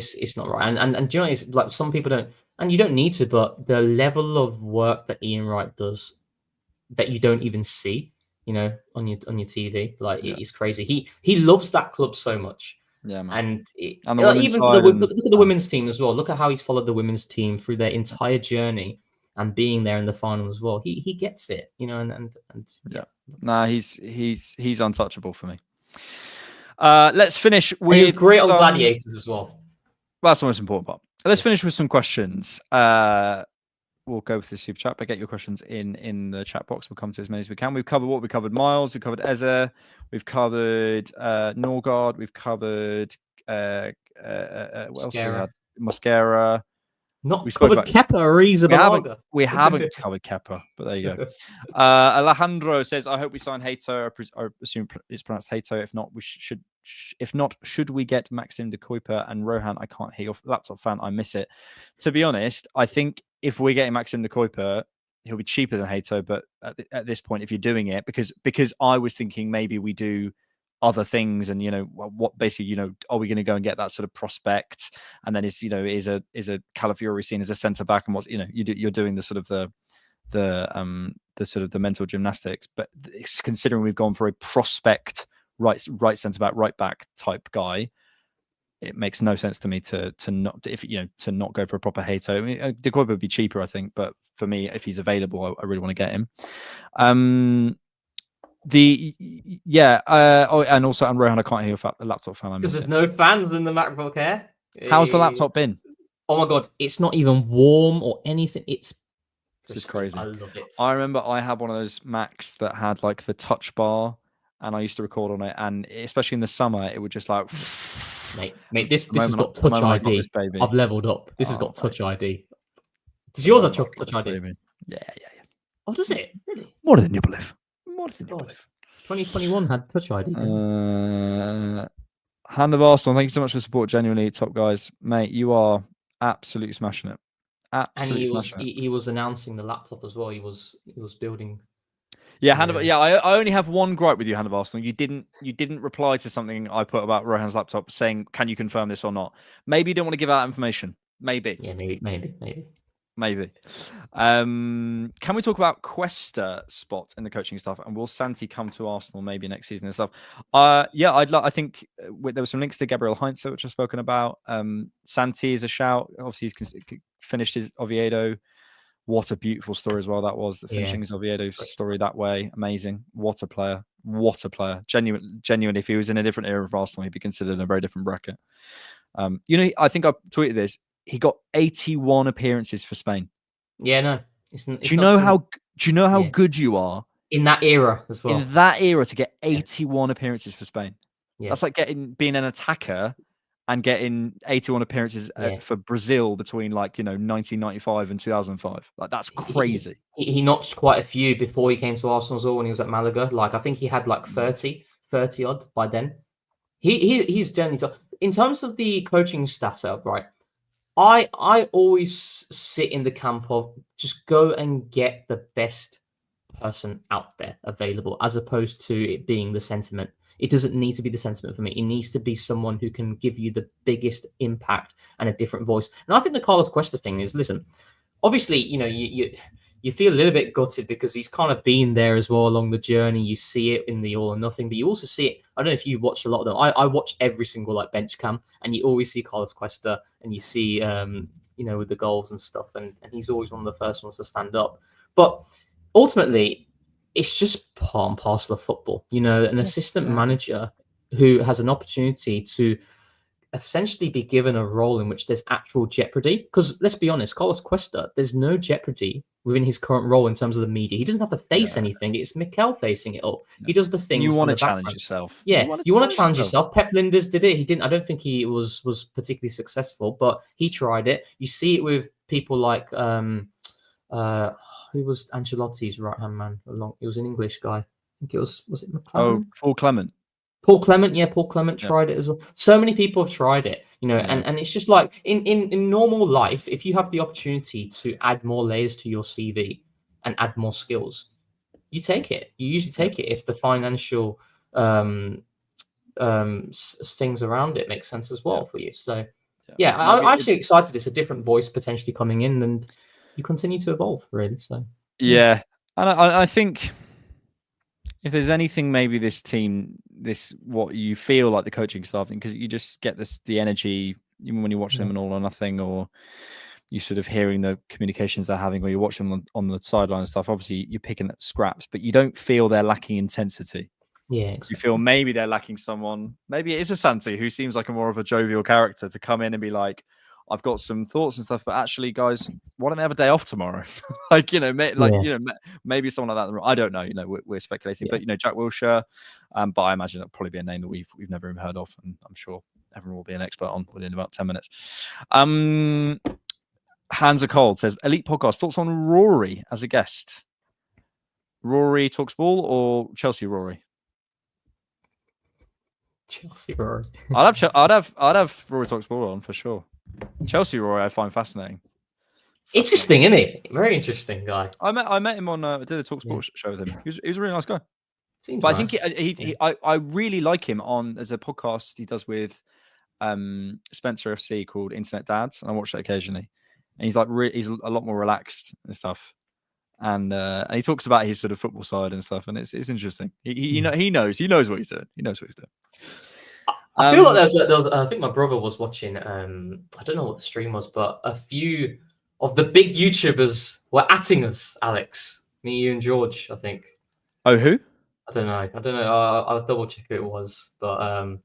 right. And do you know, it's like some people don't, and you don't need to, but the level of work that Ian Wright does, that you don't even see, on your TV, like it's crazy. He loves that club so much. Yeah, man. And even for look at the women's team as well. Look at how he's followed the women's team through their entire journey and being there in the final as well. He gets it, and yeah. Nah, he's untouchable for me. Let's finish with. And he was great on Gladiators as well. That's the most important part. Let's finish with some questions. We'll go with the super chat, but get your questions in the chat box. We'll come to as many as we can. We've covered what? We covered Miles. We covered Eze. We've covered Norgaard. We've covered what else? We had Mosquera. We covered Kepa or Eze. We haven't covered Kepa, but there you go. Alejandro says, "I hope we sign Hato. I assume it's pronounced Hato. If not, should we get Maxim de Kuiper and Rohan? I can't hear your laptop fan. I miss it. To be honest, I think if we're getting Maxim de Kuiper, he'll be cheaper than Hato. But at this point, if you're doing it, because I was thinking maybe we do other things, and what basically, are we going to go and get that sort of prospect, and then is a Calafiori seen as a centre back, and what you're doing the sort of the mental gymnastics. But considering we've gone for a prospect right centre back, right back type guy, it makes no sense to me to not go for a proper Hato. I mean, De Koiper would be cheaper, I think, but for me, if he's available, I really want to get him. And also, and Rohan, I can't hear a laptop fan. Because there's no fans in the MacBook Air. How's the laptop been? Oh my god, it's not even warm or anything. It's just crazy. I love it. I remember I had one of those Macs that had like the touch bar, and I used to record on it, and especially in the summer, it would just like. Mate, this has got Touch ID. I've leveled up. This has got Touch ID. Does yours have Touch ID? Baby. Yeah. Oh, does it? Really? More than you believe. 2021 had Touch ID. Hand of Arsenal, thank you so much for the support. Genuinely, top guys, mate. You are absolutely smashing it. He was announcing the laptop as well. He was building. Yeah, I only have one gripe with you, Hand of Arsenal. You didn't reply to something I put about Rohan's laptop saying, "Can you confirm this or not?" Maybe you don't want to give out information. Maybe. Yeah, maybe. Can we talk about Cuesta spot in the coaching staff, and will Santi come to Arsenal maybe next season and stuff? I think there were some links to Gabriel Heinze, which I've spoken about. Santi is a shout. Obviously, he's finished his Oviedo. What a beautiful story as well that was. The finishing his Oviedo story that way, amazing. What a player! Genuinely, if he was in a different era of Arsenal, he'd be considered in a very different bracket. I think I tweeted this. He got 81 appearances for Spain. Yeah, no. Do you know how good you are in that era as well? In that era to get 81 appearances for Spain. Yeah. That's like being an attacker and getting 81 appearances for Brazil between 1995 and 2005. Like that's crazy. He notched quite a few before he came to Arsenal as well when he was at Malaga. Like I think he had 30 odd by then. He's generally tough. In terms of the coaching staff setup, right? I always sit in the camp of just go and get the best person out there available, as opposed to it being the sentiment. It doesn't need to be the sentiment for me. It needs to be someone who can give you the biggest impact and a different voice. And I think the Carlos Cuesta thing is, listen, obviously, you you feel a little bit gutted because he's kind of been there as well along the journey. You see it in the All or Nothing, but you also see it. I don't know if you watch a lot of them. I watch every single like bench cam, and you always see Carlos Cuesta, and you see with the goals and stuff, and he's always one of the first ones to stand up. But ultimately, it's just part and parcel of football. An assistant manager who has an opportunity to essentially be given a role in which there's actual jeopardy. Because let's be honest, Carlos Cuesta, there's no jeopardy within his current role in terms of the media. He doesn't have to face anything. It's Mikel facing it all. He does the things. You want to challenge yourself. Yeah, you want to challenge yourself. Pep Linders did it. He didn't. I don't think he was particularly successful, but he tried it. You see it with people like who was Ancelotti's right hand man? It was an English guy. I think it was it McLaren? Oh, Paul Clement. Paul Clement tried it as well. So many people have tried it, and it's just like in normal life, if you have the opportunity to add more layers to your CV and add more skills, you take it. You usually take it if the financial things around it make sense as well for you. So, I'm actually excited. It's a different voice potentially coming in, and you continue to evolve, really. So, and I think if there's anything, maybe this team, what you feel like the coaching staff, because you just get the energy even when you watch them in All or Nothing, or you sort of hearing the communications they're having, or you watch them on the sideline and stuff. Obviously, you're picking at scraps, but you don't feel they're lacking intensity. Yeah, exactly. You feel maybe they're lacking someone. Maybe it is a Santi who seems like a more of a jovial character to come in and be like, I've got some thoughts and stuff, but actually, guys, why don't they have a day off tomorrow? Maybe someone like that. I don't know. We're speculating, but Jack Wilshere. But I imagine it'll probably be a name that we've never even heard of, and I'm sure everyone will be an expert on within about 10 minutes. Hansa Cold says, Elite Podcast, thoughts on Rory as a guest? Rory talks ball or Chelsea Rory? Chelsea Rory. I'd have Rory talks ball on for sure. Chelsea Rory I find fascinating. Interesting, isn't it? Very interesting guy. I met him on I did a TalkSport show with him. He was a really nice guy. Seems but nice. I think I really like him on as a podcast he does with Spencer FC called Internet Dads, and I watch that occasionally. And he's like he's a lot more relaxed and stuff. And he talks about his sort of football side and stuff, and it's interesting. He knows what he's doing. He knows what he's doing. I feel like there was I think my brother was watching. I don't know what the stream was, but a few of the big YouTubers were atting us. Alex, me, you, and George. I think. Oh, who? I don't know. I'll double check who it was, but I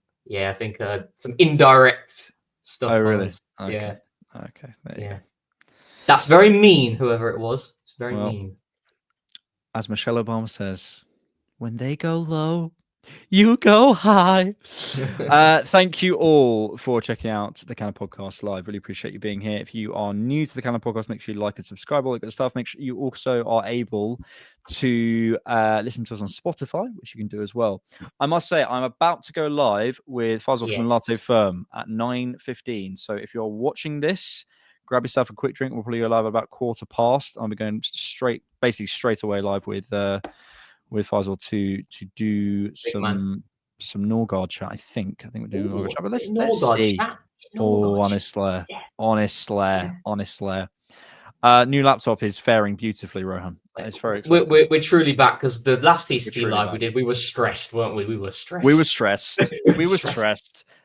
think some indirect stuff. Oh, really? Okay. Yeah. Okay. There you go. That's very mean. Whoever it was, it's very mean. As Michelle Obama says, when they go low, you go high. Thank you all for checking out the Cannon Podcast live. Really appreciate you being here. If you are new to the Cannon Podcast, make sure you like and subscribe, all that good stuff. Make sure you also are able to listen to us on Spotify, which you can do as well. I must say, I'm about to go live with Faisal from Latte Firm at 9:15. So if you're watching this, grab yourself a quick drink. We'll probably go live about 15:15. I'll be going straight away live with Faisal to do some Norgaard chat. I think we're doing Norgaard chat, but let's see. Honestly. New laptop is faring beautifully, Rohan. It's very exciting. We're truly back, because the last TCP live we did, we were stressed, weren't we? We were stressed.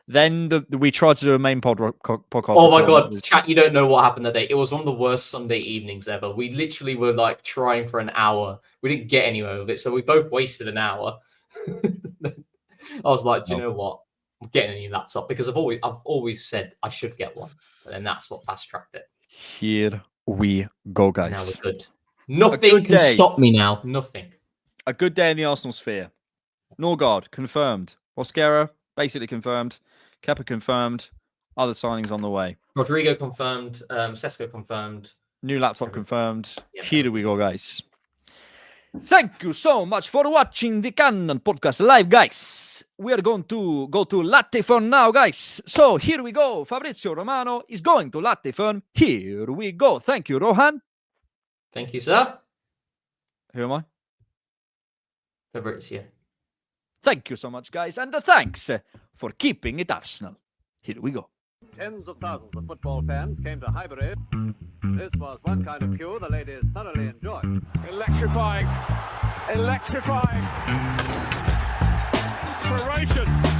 Then we tried to do a main podcast. Oh my god, chat! You don't know what happened that day. It was one of the worst Sunday evenings ever. We literally were like trying for an hour. We didn't get anywhere with it, so we both wasted an hour. I was like, do you know what? I'm getting a new laptop, because I've always said I should get one, and then that's what fast tracked it. Here we go, guys. Now we're good. Nothing can stop me now. Nothing. A good day in the Arsenal sphere. Norgaard confirmed. Mosquera basically confirmed. Kepa confirmed. Other signings on the way. Rodrigo confirmed. Sesko confirmed. New laptop confirmed. Yeah. Here we go, guys. Thank you so much for watching the Cannon Podcast live, guys. We are going to go to Latte Fun now, guys. So here we go. Fabrizio Romano is going to Latte Fun. Here we go. Thank you, Rohan. Thank you, sir. Who am I? Fabrizio. Thank you so much, guys. And thanks for keeping it Arsenal. Here we go. Tens of thousands of football fans came to Highbury. This was one kind of queue the ladies thoroughly enjoyed. Electrifying. Electrifying. Inspiration.